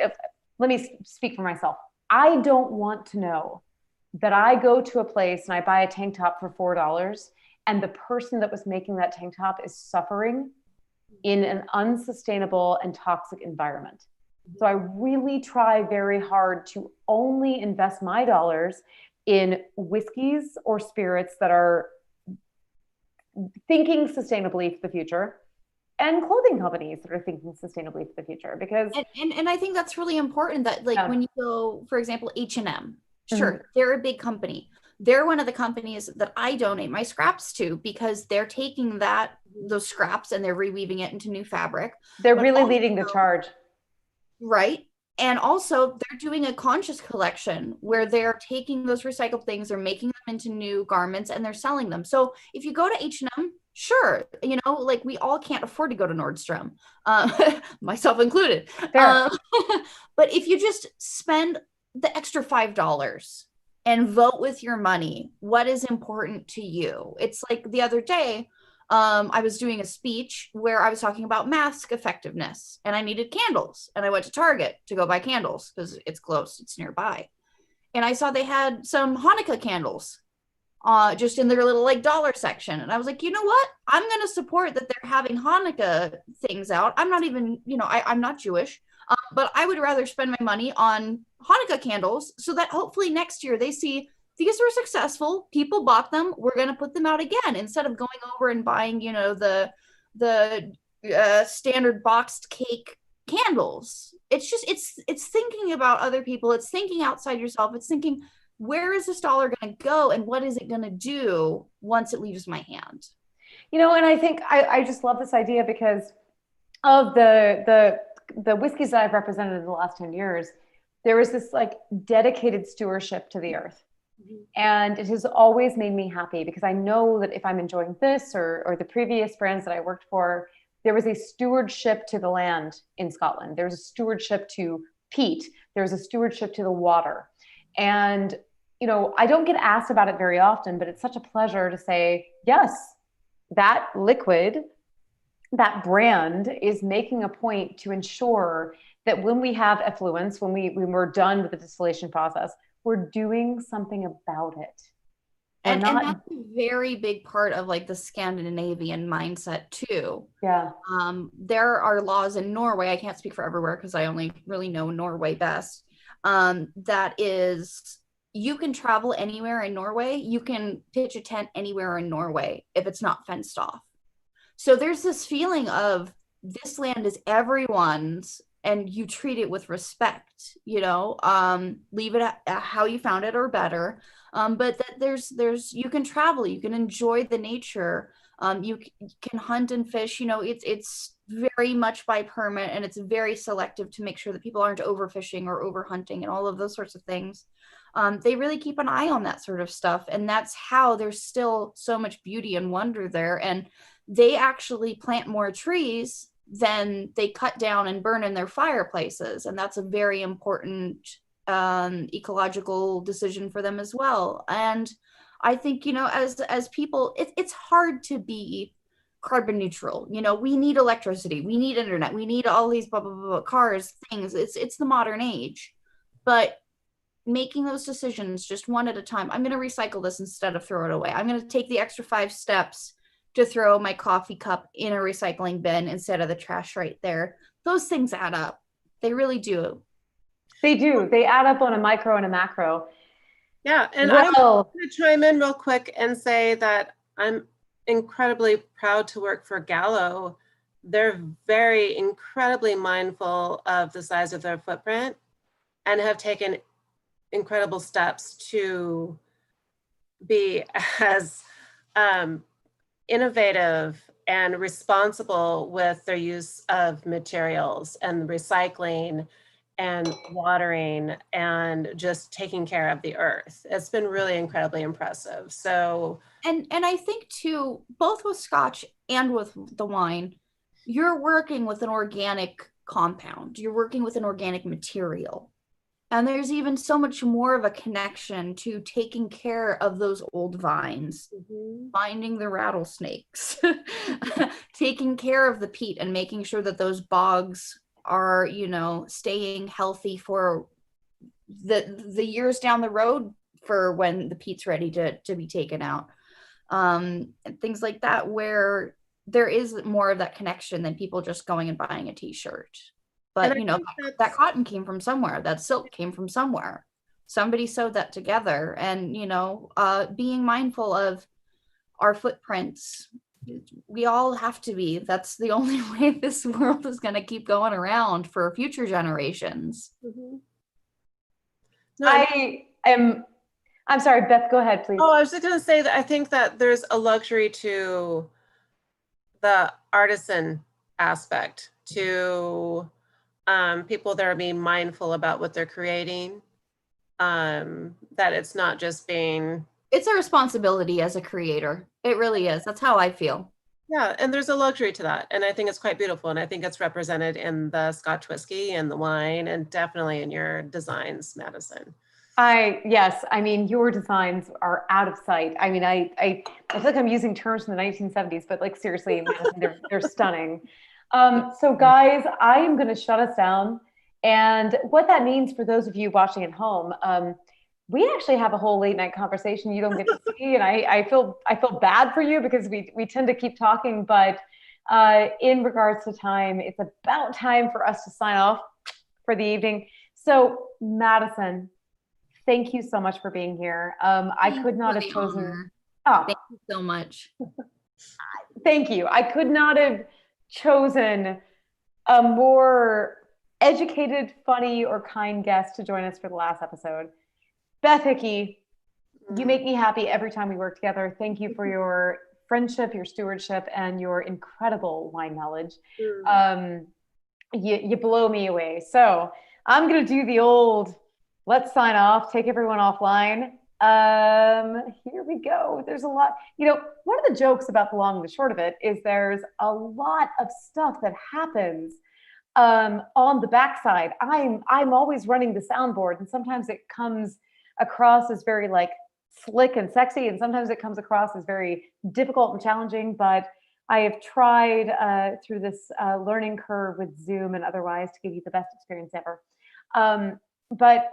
let me speak for myself. I don't want to know that I go to a place and I buy a tank top for $4 and the person that was making that tank top is suffering in an unsustainable and toxic environment. So I really try very hard to only invest my dollars in whiskeys or spirits that are thinking sustainably for the future, and clothing companies that are thinking sustainably for the future. Because and I think that's really important, that like when you go, for example, H&M, sure, they're a big company. They're one of the companies that I donate my scraps to, because they're taking those scraps and they're reweaving it into new fabric. They're really leading the charge. Right. And also they're doing a conscious collection where they're taking those recycled things, they're making them into new garments and they're selling them. So if you go to H&M, sure, you know, like we all can't afford to go to Nordstrom, myself included. But if you just spend the extra $5 and vote with your money, what is important to you? It's like the other day, I was doing a speech where I was talking about mask effectiveness and I needed candles, and I went to Target to go buy candles because it's close, it's nearby. And I saw they had some Hanukkah candles just in their little like dollar section. And I was like, you know what? I'm going to support that they're having Hanukkah things out. I'm not even, you know, I'm not Jewish, but I would rather spend my money on Hanukkah candles so that hopefully next year they see these were successful. People bought them. We're going to put them out again, instead of going over and buying, you know, the standard boxed cake candles. It's just, it's thinking about other people. It's thinking outside yourself. It's thinking, where is this dollar going to go and what is it going to do once it leaves my hand? You know, and I think I just love this idea because of the whiskeys that I've represented in the last 10 years. There is this like dedicated stewardship to the earth. And it has always made me happy, because I know that if I'm enjoying this or the previous brands that I worked for, there was a stewardship to the land in Scotland. There's a stewardship to peat. There's a stewardship to the water. And, you know, I don't get asked about it very often, but it's such a pleasure to say, yes, that liquid, that brand is making a point to ensure that when we have effluence, when we're done with the distillation process, we're doing something about it. And that's a very big part of like the Scandinavian mindset too. Yeah. There are laws in Norway, I can't speak for everywhere because I only really know Norway best, that is, you can travel anywhere in Norway. You can pitch a tent anywhere in Norway if it's not fenced off. So there's this feeling of this land is everyone's, and you treat it with respect, you know, leave it at how you found it or better. But that there's, you can travel, you can enjoy the nature. You can hunt and fish, you know, it's very much by permit, and it's very selective to make sure that people aren't overfishing or overhunting and all of those sorts of things. They really keep an eye on that sort of stuff. And that's how there's still so much beauty and wonder there. And they actually plant more trees than they cut down and burn in their fireplaces. And that's a very important ecological decision for them as well. And I think, you know, as people, it's hard to be carbon neutral. You know, we need electricity, we need internet, we need all these blah, blah, blah, blah, cars, things. It's the modern age. But making those decisions just one at a time. I'm going to recycle this instead of throw it away. I'm going to take the extra 5 steps to throw my coffee cup in a recycling bin instead of the trash right there. Those things add up. They really do. They do. They add up on a micro and a macro. Yeah. And I want to chime in real quick and say that I'm incredibly proud to work for Gallo. They're very incredibly mindful of the size of their footprint and have taken incredible steps to be as innovative and responsible with their use of materials and recycling and watering and just taking care of the earth. It's been really incredibly impressive. So, and I think too, both with Scotch and with the wine, you're working with an organic compound. You're working with an organic material. And there's even so much more of a connection to taking care of those old vines, finding the rattlesnakes, taking care of the peat and making sure that those bogs are, you know, staying healthy for the years down the road for when the peat's ready to be taken out. And things like that, where there is more of that connection than people just going and buying a t-shirt. But you know, that cotton came from somewhere, that silk came from somewhere. Somebody sewed that together. And you know, being mindful of our footprints, we all have to be. That's the only way this world is going to keep going around for future generations. No, I'm sorry, Beth, go ahead, please. Oh, I was just going to say that I think that there's a luxury to the artisan aspect, to people that are being mindful about what they're creating, that it's not just being... It's a responsibility as a creator. It really is. That's how I feel. Yeah, and there's a luxury to that. And I think it's quite beautiful. And I think it's represented in the Scotch whiskey and the wine, and definitely in your designs, Madison. Yes, I mean, your designs are out of sight. I mean, I feel like I'm using terms from the 1970s, but like seriously, they're stunning. So guys, I am going to shut us down. And what that means for those of you watching at home, we actually have a whole late night conversation you don't get to see. And I feel bad for you because we tend to keep talking, but in regards to time, it's about time for us to sign off for the evening. So Madison, thank you so much for being here. I could not have chosen. Oh, thank you so much. Thank you. I could not have chosen a more educated, funny, or kind guest to join us for the last episode. Beth Hickey, you make me happy every time we work together. Thank you for your friendship, your stewardship, and your incredible wine knowledge. You blow me away. So I'm going to do the old, let's sign off, take everyone offline. Here we go. There's a lot, you know, one of the jokes about the long and the short of it is there's a lot of stuff that happens on the backside. I'm always running the soundboard, and sometimes it comes across as very like slick and sexy, and sometimes it comes across as very difficult and challenging, but I have tried through this learning curve with Zoom and otherwise to give you the best experience ever. But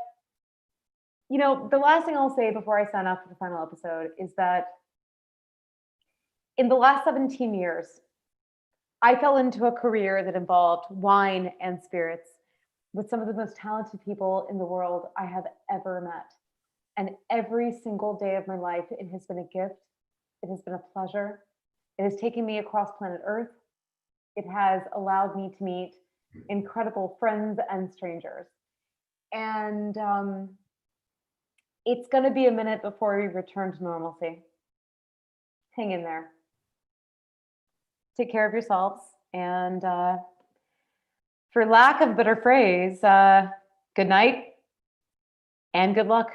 you know, the last thing I'll say before I sign off for the final episode is that in the last 17 years, I fell into a career that involved wine and spirits with some of the most talented people in the world I have ever met. And every single day of my life, it has been a gift. It has been a pleasure. It has taken me across planet Earth. It has allowed me to meet incredible friends and strangers. And it's going to be a minute before we return to normalcy. Hang in there. Take care of yourselves. And for lack of a better phrase, good night and good luck.